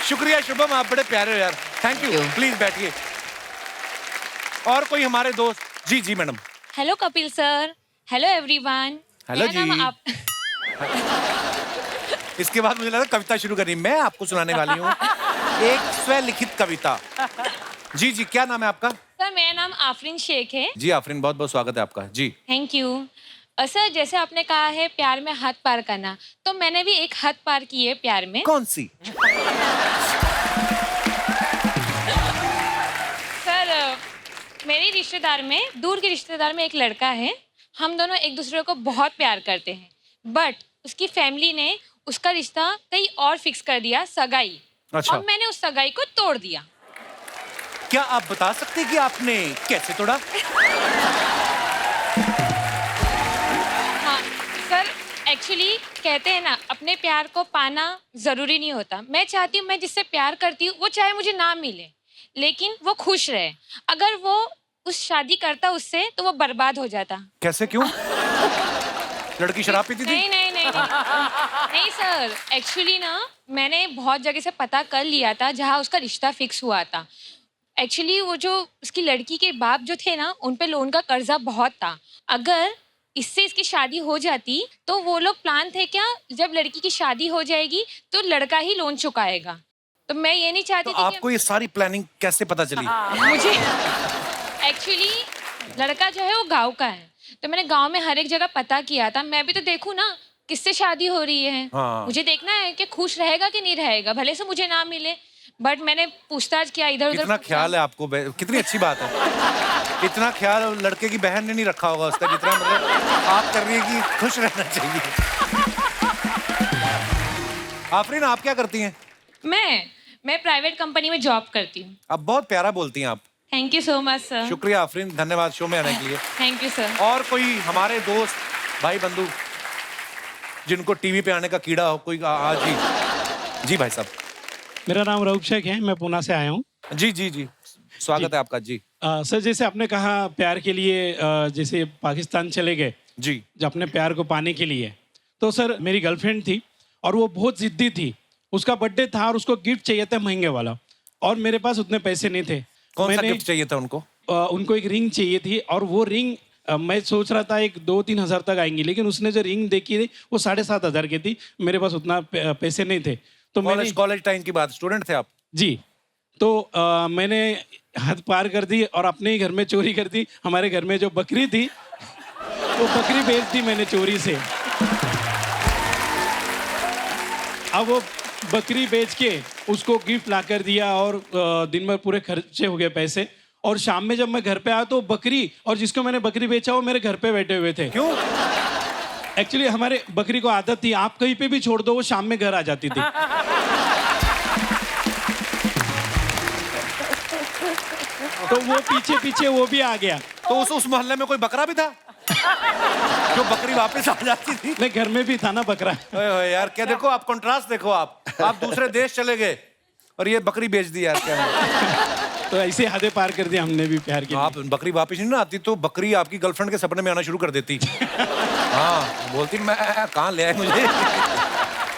शुक्रिया शुभम, आप बड़े प्यारे हो यार, थैंक यू। प्लीज बैठिए। और कोई हमारे दोस्त? जी जी madam. Hello Kapil sir, hello everyone. Hello जी। इसके बाद मुझे लगा कविता शुरू करनी, मैं आपको सुनाने वाली हूँ एक स्वलिखित कविता। जी जी, क्या नाम है आपका? सर मेरा नाम आफरीन शेख है। जी आफरीन, बहुत बहुत स्वागत है आपका। जी थैंक यू। सर जैसे आपने कहा है प्यार में हद पार करना, तो मैंने भी एक हद पार की है प्यार में। कौन सी? सर मेरी रिश्तेदार में, दूर के रिश्तेदार में एक लड़का है, हम दोनों एक दूसरे को बहुत प्यार करते हैं, बट उसकी फैमिली ने उसका रिश्ता कहीं और फिक्स कर दिया, सगाई। अच्छा। और मैंने उस सगाई को तोड़ दिया। क्या आप बता सकते हैं कि आपने कैसे तोड़ा? हाँ सर, एक्चुअली कहते हैं ना, अपने प्यार को पाना जरूरी नहीं होता। मैं चाहती हूँ मैं जिससे प्यार करती हूँ वो चाहे मुझे ना मिले, लेकिन वो खुश रहे। अगर वो उस शादी करता उससे तो वो बर्बाद हो जाता। कैसे, क्यों? लड़की शराब पीती थी? नहीं नहीं नहीं नहीं सर, एक्चुअली ना मैंने बहुत जगह से पता कर लिया था जहाँ उसका रिश्ता फिक्स हुआ था। एक्चुअली वो जो उसकी लड़की के बाप जो थे ना, उन पे लोन का कर्जा बहुत था। अगर इससे इसकी शादी हो जाती तो वो लोग प्लान थे क्या, जब लड़की की शादी हो जाएगी तो लड़का ही लोन चुकाएगा। तो मैं ये नहीं चाहती तो थी आपको ये सारी प्लानिंग कैसे पता चली? मुझे एक्चुअली लड़का जो है वो गांव का है, तो मैंने गांव में हर एक जगह पता किया था। मैं भी तो देखूं ना किससे शादी हो रही है। हाँ। मुझे देखना है कि खुश रहेगा कि नहीं रहेगा, भले से मुझे ना मिले। बट मैंने पूछताछ किया इधर उधर। कितना ख्याल है आपको, कितनी अच्छी बात है। इतना ख्याल लड़के की बहन ने नहीं रखा होगा उसका, जितना मतलब आप कर रही है कि खुश रहना चाहिए। आफरीन, आप क्या करती हैं? मैं प्राइवेट कंपनी में जॉब करती हूँ। आप बहुत प्यारा बोलती हैं आप। Thank you so much sir. शुक्रिया आफरीन, धन्यवाद शो में आने के लिए। Thank you sir. और कोई हमारे दोस्त भाई बंधु जिनको टीवी पे आने का कीड़ा हो, कोई आज जी भाई साहब। मेरा नाम रऊफ शेख है, मैं पुणे से आया हूँ। जी जी जी, स्वागत है आपका जी। सर, जैसे आपने कहा प्यार के लिए जैसे पाकिस्तान चले गए जी, अपने प्यार को पाने के लिए, तो सर मेरी गर्लफ्रेंड थी और वो बहुत जिद्दी थी। उसका बर्थडे था और उसको गिफ्ट चाहिए था महंगे वाला, और मेरे पास उतने पैसे नहीं थे। कौन सा गिफ्ट चाहिए था उनको? उनको एक रिंग चाहिए थी, और वो रिंग मैं सोच रहा था 2-3 हज़ार तक आएंगी, लेकिन उसने जो रिंग देखी थी वो 7,500 की थी। मेरे पास उतना पैसे नहीं थे, तो मैंने कॉलेज टाइम की बात, स्टूडेंट थे आप? जी। तो मैंने हद पार कर दी और अपने ही घर में चोरी कर दी। हमारे घर में जो बकरी थी वो बकरी बेच दी मैंने चोरी से। अब वो बकरी बेच के उसको गिफ्ट ला कर दिया, और दिन भर पूरे खर्चे हो गए पैसे। और शाम में जब मैं घर पे आया तो बकरी और जिसको मैंने बकरी बेचा वो मेरे घर पे बैठे हुए थे। क्यों? एक्चुअली हमारे बकरी को आदत थी, आप कहीं पे भी छोड़ दो वो शाम में घर आ जाती थी। तो वो पीछे पीछे वो भी आ गया। तो उस मोहल्ले में कोई बकरा भी था जो बकरी वापस आ जाती थी? मैं घर में भी था ना बकरा। ओए यार, क्या देखो आप कंट्रास्ट देखो। आप दूसरे देश चले गए और ये बकरी बेच दी यार, क्या है? तो ऐसे हदें पार कर दिया हमने भी प्यार के लिए। आप बकरी वापस नहीं ना आती तो बकरी आपकी गर्लफ्रेंड के सपने में आना शुरू कर देती। हाँ, बोलती मैं कहाँ ले आए मुझे।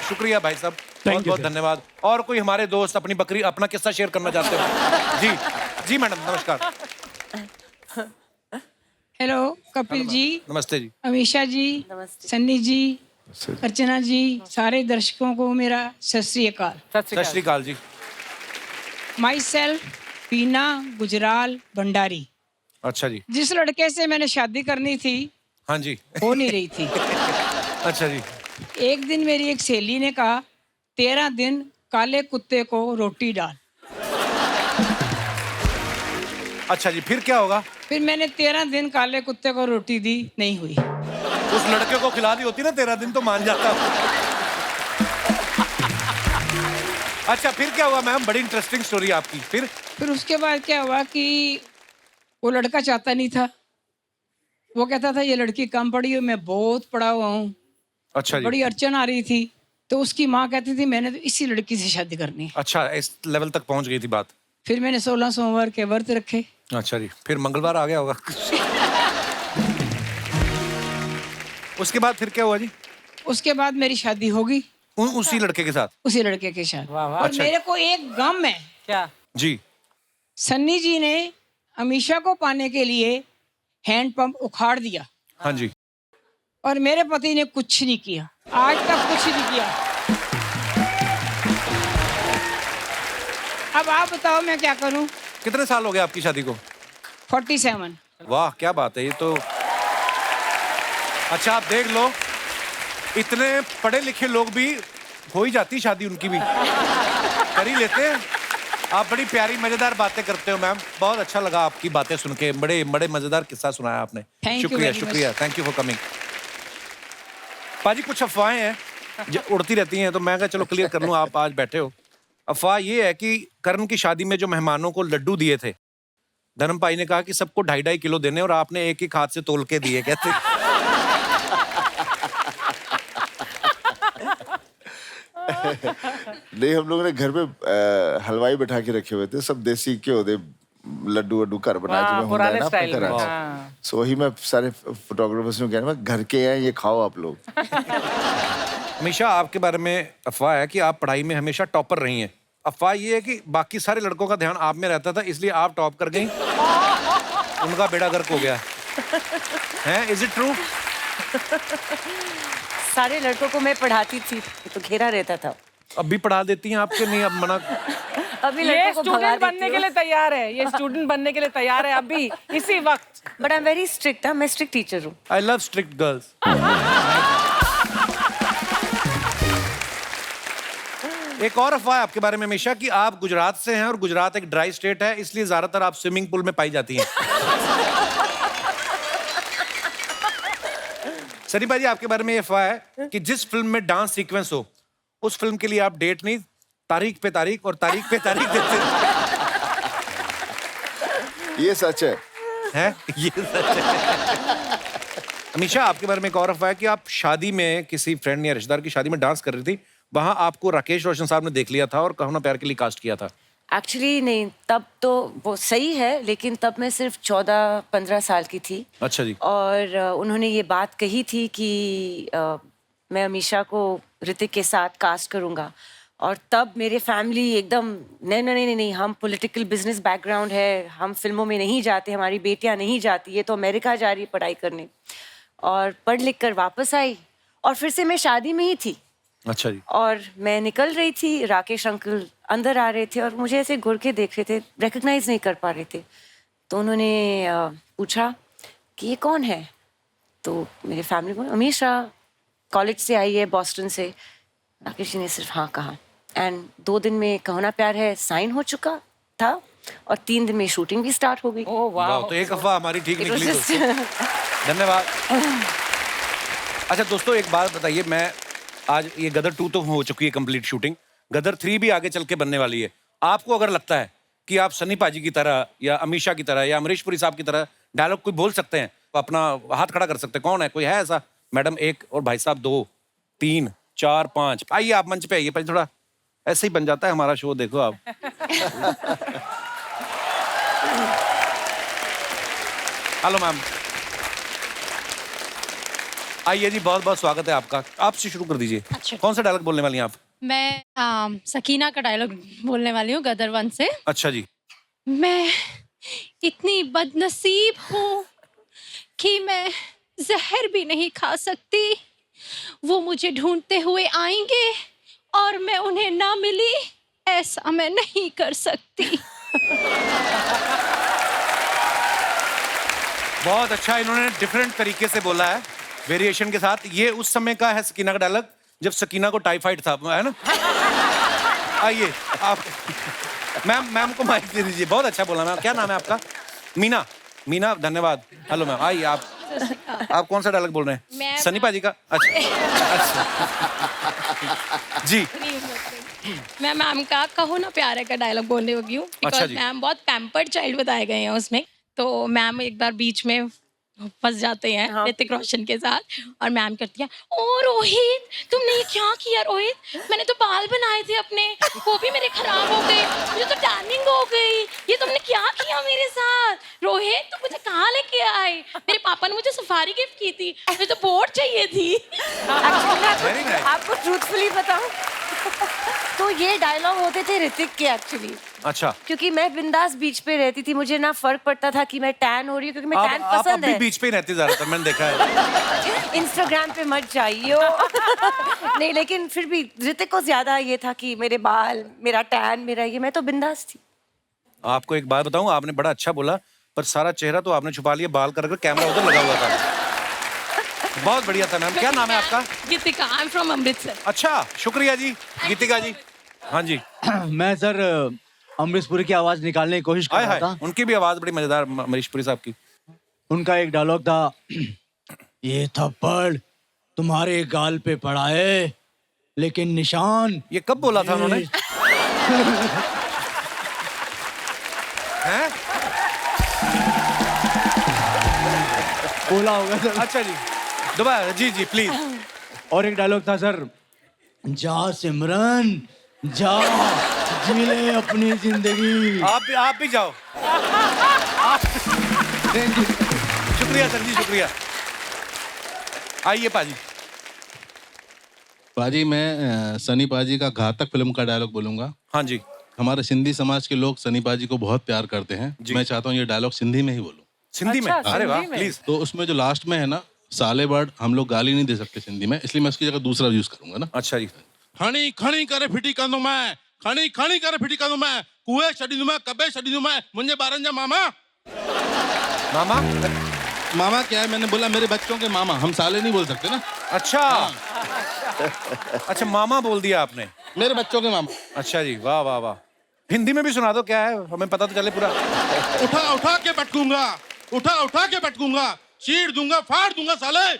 शुक्रिया भाई साहब, बहुत बहुत धन्यवाद। और कोई हमारे दोस्त अपनी बकरी अपना किस्सा शेयर करना चाहते हो? जी जी मैडम, नमस्कार। हेलो कपिल जी, नमस्ते जी। अमीषा जी, सन्नी जी, अर्चना जी, सारे दर्शकों को मेरा सत श्री अकाल। सत श्री अकाल जी। माई सेल्फ पीना गुजराल भंडारी। अच्छा जी। जिस लड़के से मैंने शादी करनी थी, हाँ जी, हो नहीं रही थी। अच्छा जी। एक दिन मेरी एक सहेली ने कहा 13 दिन काले कुत्ते को रोटी डाल। अच्छा जी, फिर क्या होगा? फिर मैंने 13 दिन काले कुत्ते को रोटी दी, नहीं हुई। उस लड़के को खिला दी होती ना 13 दिन तो मान जाता। अच्छा, फिर क्या हुआ मैम? बड़ी इंटरेस्टिंग स्टोरी आपकी। फिर उसके बाद क्या हुआ कि वो लड़का चाहता नहीं था। वो कहता था ये लड़की कम पढ़ी है, मैं बहुत पढ़ा हुआ हूँ। अच्छा जी। बड़ी अड़चन आ रही थी, तो उसकी माँ कहती थी मैंने तो इसी लड़की से शादी करनी है। अच्छा, इस लेवल तक पहुंच गई थी बात। फिर मैंने 16 सोमवार के व्रत रखे। अच्छा जी, फिर मंगलवार आ गया होगा। उसके बाद फिर क्या हुआ जी? उसके बाद मेरी शादी होगी उसी लड़के के साथ? उसी लड़के के साथ। और अच्छा। मेरे को एक गम है। क्या जी? सन्नी जी ने अमीषा को पाने के लिए हैंडपंप उखाड़ दिया। हाँ जी। और मेरे पति ने कुछ नहीं किया, आज तक कुछ नहीं किया। अब आप बताओ मैं क्या करूं? कितने साल हो गए आपकी शादी को? 47। वाह, क्या बात है ये तो। अच्छा, आप देख लो, इतने पढ़े लिखे लोग भी हो ही जाती शादी उनकी भी, कर ही लेते हैं। आप बड़ी प्यारी मजेदार बातें करते हो मैम, बहुत अच्छा लगा आपकी बातें सुन के। बड़े बड़े मजेदार किस्सा सुनाया आपने। शुक्रिया शुक्रिया, थैंक यू फॉर कमिंग। पाजी, कुछ अफवाहें हैं जो उड़ती रहती हैं, तो मैं कहा चलो क्लियर कर लूं, आप आज बैठे हो। अफवाह ये है कि करण की शादी में जो मेहमानों को लड्डू दिए थे, धर्म भाई ने कहा कि सबको 2.5 किलो देने, और आपने एक हाथ से तोल के दिए। कहते नहीं, हम लोगों ने घर में हलवाई बैठा के रखे हुए थे, सब देसी घ्यो दे लड्डू वड्डू घर बना पुराने स्टाइल में। सो वही मैं सारे फोटोग्राफर्स को कहना, घर के हैं, ये खाओ आप लोग। अमीषा, आपके बारे में अफवाह है कि आप पढ़ाई में हमेशा टॉपर रही हैं। अफवाह ये है कि बाकी सारे लड़कों का ध्यान आप में रहता था, इसलिए आप टॉप कर गई, उनका बेड़ा गर्क हो गया है। Is it true? सारे लड़कों को मैं पढ़ाती थी तो घेरा रहता था। अब भी पढ़ा देती हैं आपके? नहीं, अब मना। अभी ये स्टूडेंट बनने के लिए तैयार है, ये स्टूडेंट बनने के लिए तैयार है अभी इसी वक्त। But I am very strict. मैं स्ट्रिक्ट टीचर हूँ। I love strict girls. एक और अफवाह है आपके बारे में हमेशा कि आप गुजरात से हैं और गुजरात एक ड्राई स्टेट है, इसलिए ज्यादातर आप स्विमिंग पूल में पाई जाती हैं। सनी भाई, आपके बारे में ये अफवाह है कि जिस फिल्म में डांस सीक्वेंस हो उस फिल्म के लिए आप डेट नहीं, तारीख पे तारीख और तारीख पे तारीख देते हैं। ये सच है। हैं? ये सच है। अमीशा, आपके बारे में एक और अफवाह है कि आप शादी में किसी फ्रेंड या रिश्तेदार की शादी में डांस कर रही थी, वहां आपको राकेश रोशन साहब ने देख लिया था और कहो ना प्यार के लिए कास्ट किया था। एक्चुअली नहीं, तब तो वो सही है, लेकिन तब मैं सिर्फ 14-15 साल की थी। अच्छा जी। और उन्होंने ये बात कही थी कि मैं अमीशा को ऋतिक के साथ कास्ट करूँगा, और तब मेरे फैमिली एकदम नहीं, हम पॉलिटिकल बिजनेस बैकग्राउंड है, हम फिल्मों में नहीं जाते, हमारी बेटियां नहीं जाती, ये तो अमेरिका जा रही है पढ़ाई करने। और पढ़ लिख कर वापस आई और फिर से मैं शादी में ही थी। अच्छा जी। और मैं निकल रही थी, राकेश अंकल अंदर आ रहे थे और मुझे ऐसे घुर के देख रहे थे, रिकग्नाइज नहीं कर पा रहे थे। तो उन्होंने पूछा कि ये कौन है? तो मेरे फैमिली को, अमीशा कॉलेज से आई है, बॉस्टन से। राकेश जी ने सिर्फ हाँ कहा, एंड 2 दिन में कहो ना प्यार है साइन हो चुका था और 3 दिन में शूटिंग भी स्टार्ट हो गई। वाह, तो एक अफवाह हमारी ठीक निकली दोस्तों। धन्यवाद। अच्छा दोस्तों, एक बात बताइए, मैं आज ये गदर 2 तो हो चुकी है कंप्लीट शूटिंग, गदर 3 भी आगे चल के बनने वाली है। आपको अगर लगता है कि आप सनी पाजी की तरह या अमीशा की तरह या अमरीश पुरी साहब की तरह डायलॉग कोई बोल सकते हैं, तो अपना हाथ खड़ा कर सकते हैं। कौन है? कोई है ऐसा? मैडम 1 और भाई साहब 2, 3, 4, 5। आइए आप मंच पे आइए, पहले थोड़ा ऐसे ही बन जाता है हमारा शो, देखो आप। हेलो मैम, आइए जी, बहुत बहुत स्वागत है आपका। आपसे शुरू कर दीजिए। अच्छा। कौन सा डायलॉग बोलने वाली हैं आप? मैं सकीना का डायलॉग बोलने वाली हूँ, गदर 1 से। अच्छा जी। मैं इतनी बदनसीब हूँ कि मैं जहर भी नहीं खा सकती। वो मुझे ढूंढते हुए आएंगे और मैं उन्हें ना मिली, ऐसा मैं नहीं कर सकती। बहुत अच्छा, इन्होंने डिफरेंट तरीके से बोला है, वेरिएशन के साथ। ये उस समय का है सकीना का डायलॉग जब सकीना को टाइफाइड था, है ना? आइए आप, मैम को माइक दे दीजिए। बहुत अच्छा बोला मैम। क्या नाम है आपका? मीना। मीना, धन्यवाद। हेलो मैम, आइए आप कौन सा डायलॉग बोल रहे हैं? सनी पाजी का। अच्छा जी। मैं मैम का कहो ना प्यारे का डायलॉग बोलने होगी हूँ, अच्छा बिकॉज मैम बहुत पैम्पर्ड चाइल्ड बताए गए हैं उसमें। तो मैम एक बार बीच में फंस जाते हैं ऋतिक रोशन के साथ, और मैम करती है, ओ रोहित तुमने ये क्या किया? रोहित, मैंने तो बाल बनाए थे अपने, वो भी मेरे खराब हो गए, मुझे तो टैनिंग हो गई, ये तुमने क्या किया मेरे साथ? रोहित तुम मुझे कहाँ लेके आए? मेरे पापा ने मुझे सफारी गिफ्ट की थी, मुझे तो बोट चाहिए थी। आपको ट्रूथफुली बताऊं तो ये डायलॉग होते थे ऋतिक के एक्चुअली। अच्छा। क्योंकि मैं बिंदास बीच पे रहती थी, मुझे ना फर्क पड़ता था कि मैं टैन हो रही हूँ, क्योंकि मैं टैन आप पसंद भी है। बीच पे ही रहती ज्यादातर, मैंने देखा है। इंस्टाग्राम पे मत जाइए। नहीं, लेकिन फिर भी ऋतिक को ज्यादा ये था कि मेरे बाल, मेरा टैन, मेरा ये, मैं तो बिंदास थी। आपको एक बात बताऊं, आपने बड़ा अच्छा बोला, पर सारा चेहरा तो आपने छुपा लिया, बाल कर कैमरा उधर लगा हुआ था। बहुत बढ़िया था मैम। क्या नाम है आपका? गीतिका, आई एम फ्रॉम अमृतसर। अच्छा, शुक्रिया जी। गीतिका जी। हाँ जी। मैं सर अमरीश पुरी की आवाज निकालने की कोशिश कर रहा था। उनकी भी आवाज बड़ी मजेदार, अमरीश पुरी साहब की। उनका एक डायलॉग था, ये थप्पड़ तुम्हारे गाल पे पड़ा है, लेकिन निशान। ये कब बोला था उन्होंने? हैं? बोला होगा सर। अच्छा जी, दोबारा। जी जी प्लीज। और एक डायलॉग था सर, जा सिमरन जा, जी ले अपनी जिंदगी। आप भी जाओ। शुक्रिया सर जी, शुक्रिया। आइए पाजी। पाजी, मैं सनी पाजी का घातक फिल्म का डायलॉग बोलूंगा। हाँ जी। हमारे सिंधी समाज के लोग सनी पाजी को बहुत प्यार करते हैं। मैं चाहता हूँ ये डायलॉग सिंधी में ही बोलूं। सिंधी में? अरे वाह, प्लीज। तो उसमें जो लास्ट में है ना, साले बर्ड, हम लोग गाली नहीं दे सकते सिंधी में, इसलिए मैं उसकी जगह दूसरा यूज करूंगा ना। अच्छा जी। खणी खणी करे फिटी कंदो मैं, खणी खणी करे फिटी कंदो मैं, कुए छॾींदो मैं, कबे छॾींदो मैं, मुंहिंजे ॿारनि जा मामा। मामा? मामा क्या है? मैंने बोला मेरे बच्चों के मामा, हम साले नहीं बोल सकते ना। अच्छा। अच्छा, मामा बोल दिया आपने। मेरे बच्चों के मामा। अच्छा जी, वाह वाह वाह। हिंदी में भी सुना दो, क्या है, हमें पता तो चले पूरा। उठा उठा के पटकूंगा, उठा उठा के पटकूंगा, चीर दूंगा, फाड़ दूंगा साले।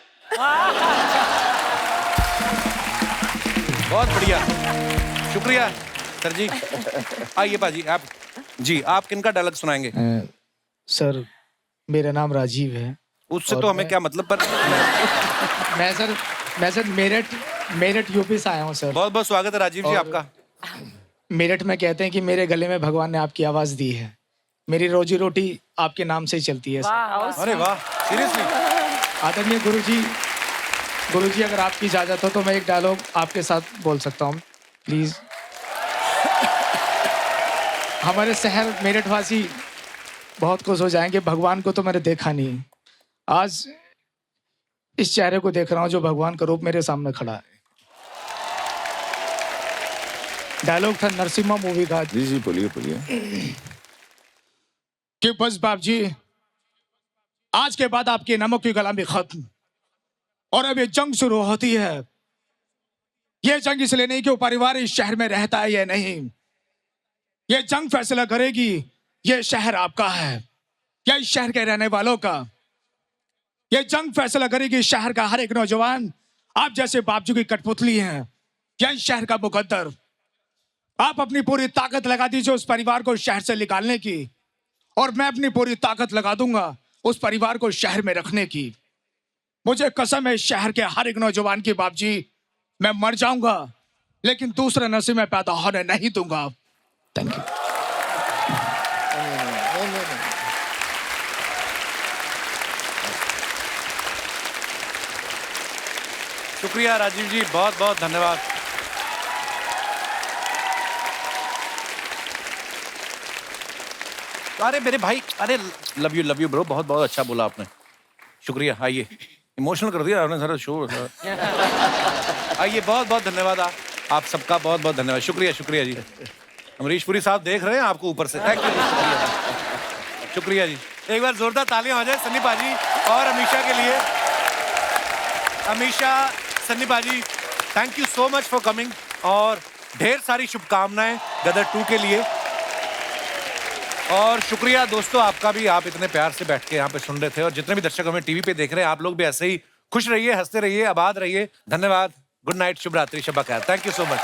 बहुत बढ़िया, शुक्रिया सर जी। आइए पाजी, आप जी, आप किनका डायलॉग सुनाएंगे? सर मेरा नाम राजीव है। उससे और तो हमें क्या मतलब, पर मैं सर मेरठ यूपी से आया हूँ सर। बहुत बहुत स्वागत है राजीव जी आपका। मेरठ में कहते हैं कि मेरे गले में भगवान ने आपकी आवाज दी है। मेरी रोजी रोटी आपके नाम से ही चलती है सर। अरे वाह, सीरियसली। आदरणीय गुरुजी अगर आपकी इजाजत हो तो मैं एक डायलॉग आपके साथ बोल सकता हूँ प्लीज। हमारे शहर मेरठ वासी बहुत खुश हो जाएंगे। भगवान को तो मैंने देखा नहीं, आज इस चेहरे को देख रहा हूँ जो भगवान का रूप मेरे सामने खड़ा है। डायलॉग था नरसिम्हा मूवी का। जी जी, बोलिए बोलिए। कि बस बाप जी, आज के बाद आपकी नमक की गुलामी खत्म और अब ये जंग शुरू होती है। ये जंग इसलिए नहीं कि वो परिवार इस शहर में रहता है या नहीं, ये जंग फैसला करेगी ये शहर आपका है या इस शहर के रहने वालों का। ये जंग फैसला करेगी शहर का हर एक नौजवान आप जैसे बापजू की कठपुतली हैं या इस शहर का मुकद्दर। आप अपनी पूरी ताकत लगा दीजिए उस परिवार को शहर से निकालने की, और मैं अपनी पूरी ताकत लगा दूंगा उस परिवार को शहर में रखने की। मुझे कसम है इस शहर के हर एक नौजवान की बाप जी, मैं मर जाऊंगा लेकिन दूसरा नसीब में पैदा होने नहीं दूंगा। Thank you. शुक्रिया राजीव जी, बहुत बहुत धन्यवाद। अरे मेरे भाई, अरे लव यू ब्रो, बहुत बहुत अच्छा बोला आपने, शुक्रिया। आइए, इमोशनल कर दिया आपने सारा शो। आइए, बहुत बहुत धन्यवाद आप सबका, बहुत बहुत धन्यवाद, शुक्रिया जी। अमरीश पुरी साहब देख रहे हैं आपको ऊपर से, थैंक यू, शुक्रिया जी। एक बार जोरदार तालियां हो जाए सन्नी पाजी और अमीशा के लिए। अमीशा, सन्नी पाजी, thank you so much for coming, और ढेर सारी शुभकामनाएं गदर 2 के लिए। और शुक्रिया दोस्तों आपका भी, आप इतने प्यार से बैठ के यहाँ पे सुन रहे थे, और जितने भी दर्शक हमें टीवी पे देख रहे हैं, आप लोग भी ऐसे ही खुश रहिए, हंसते रहिए, आबाद रहिए। धन्यवाद, गुड नाइट, शुभ रात्रि, शब्बा खैर, थैंक यू सो मच।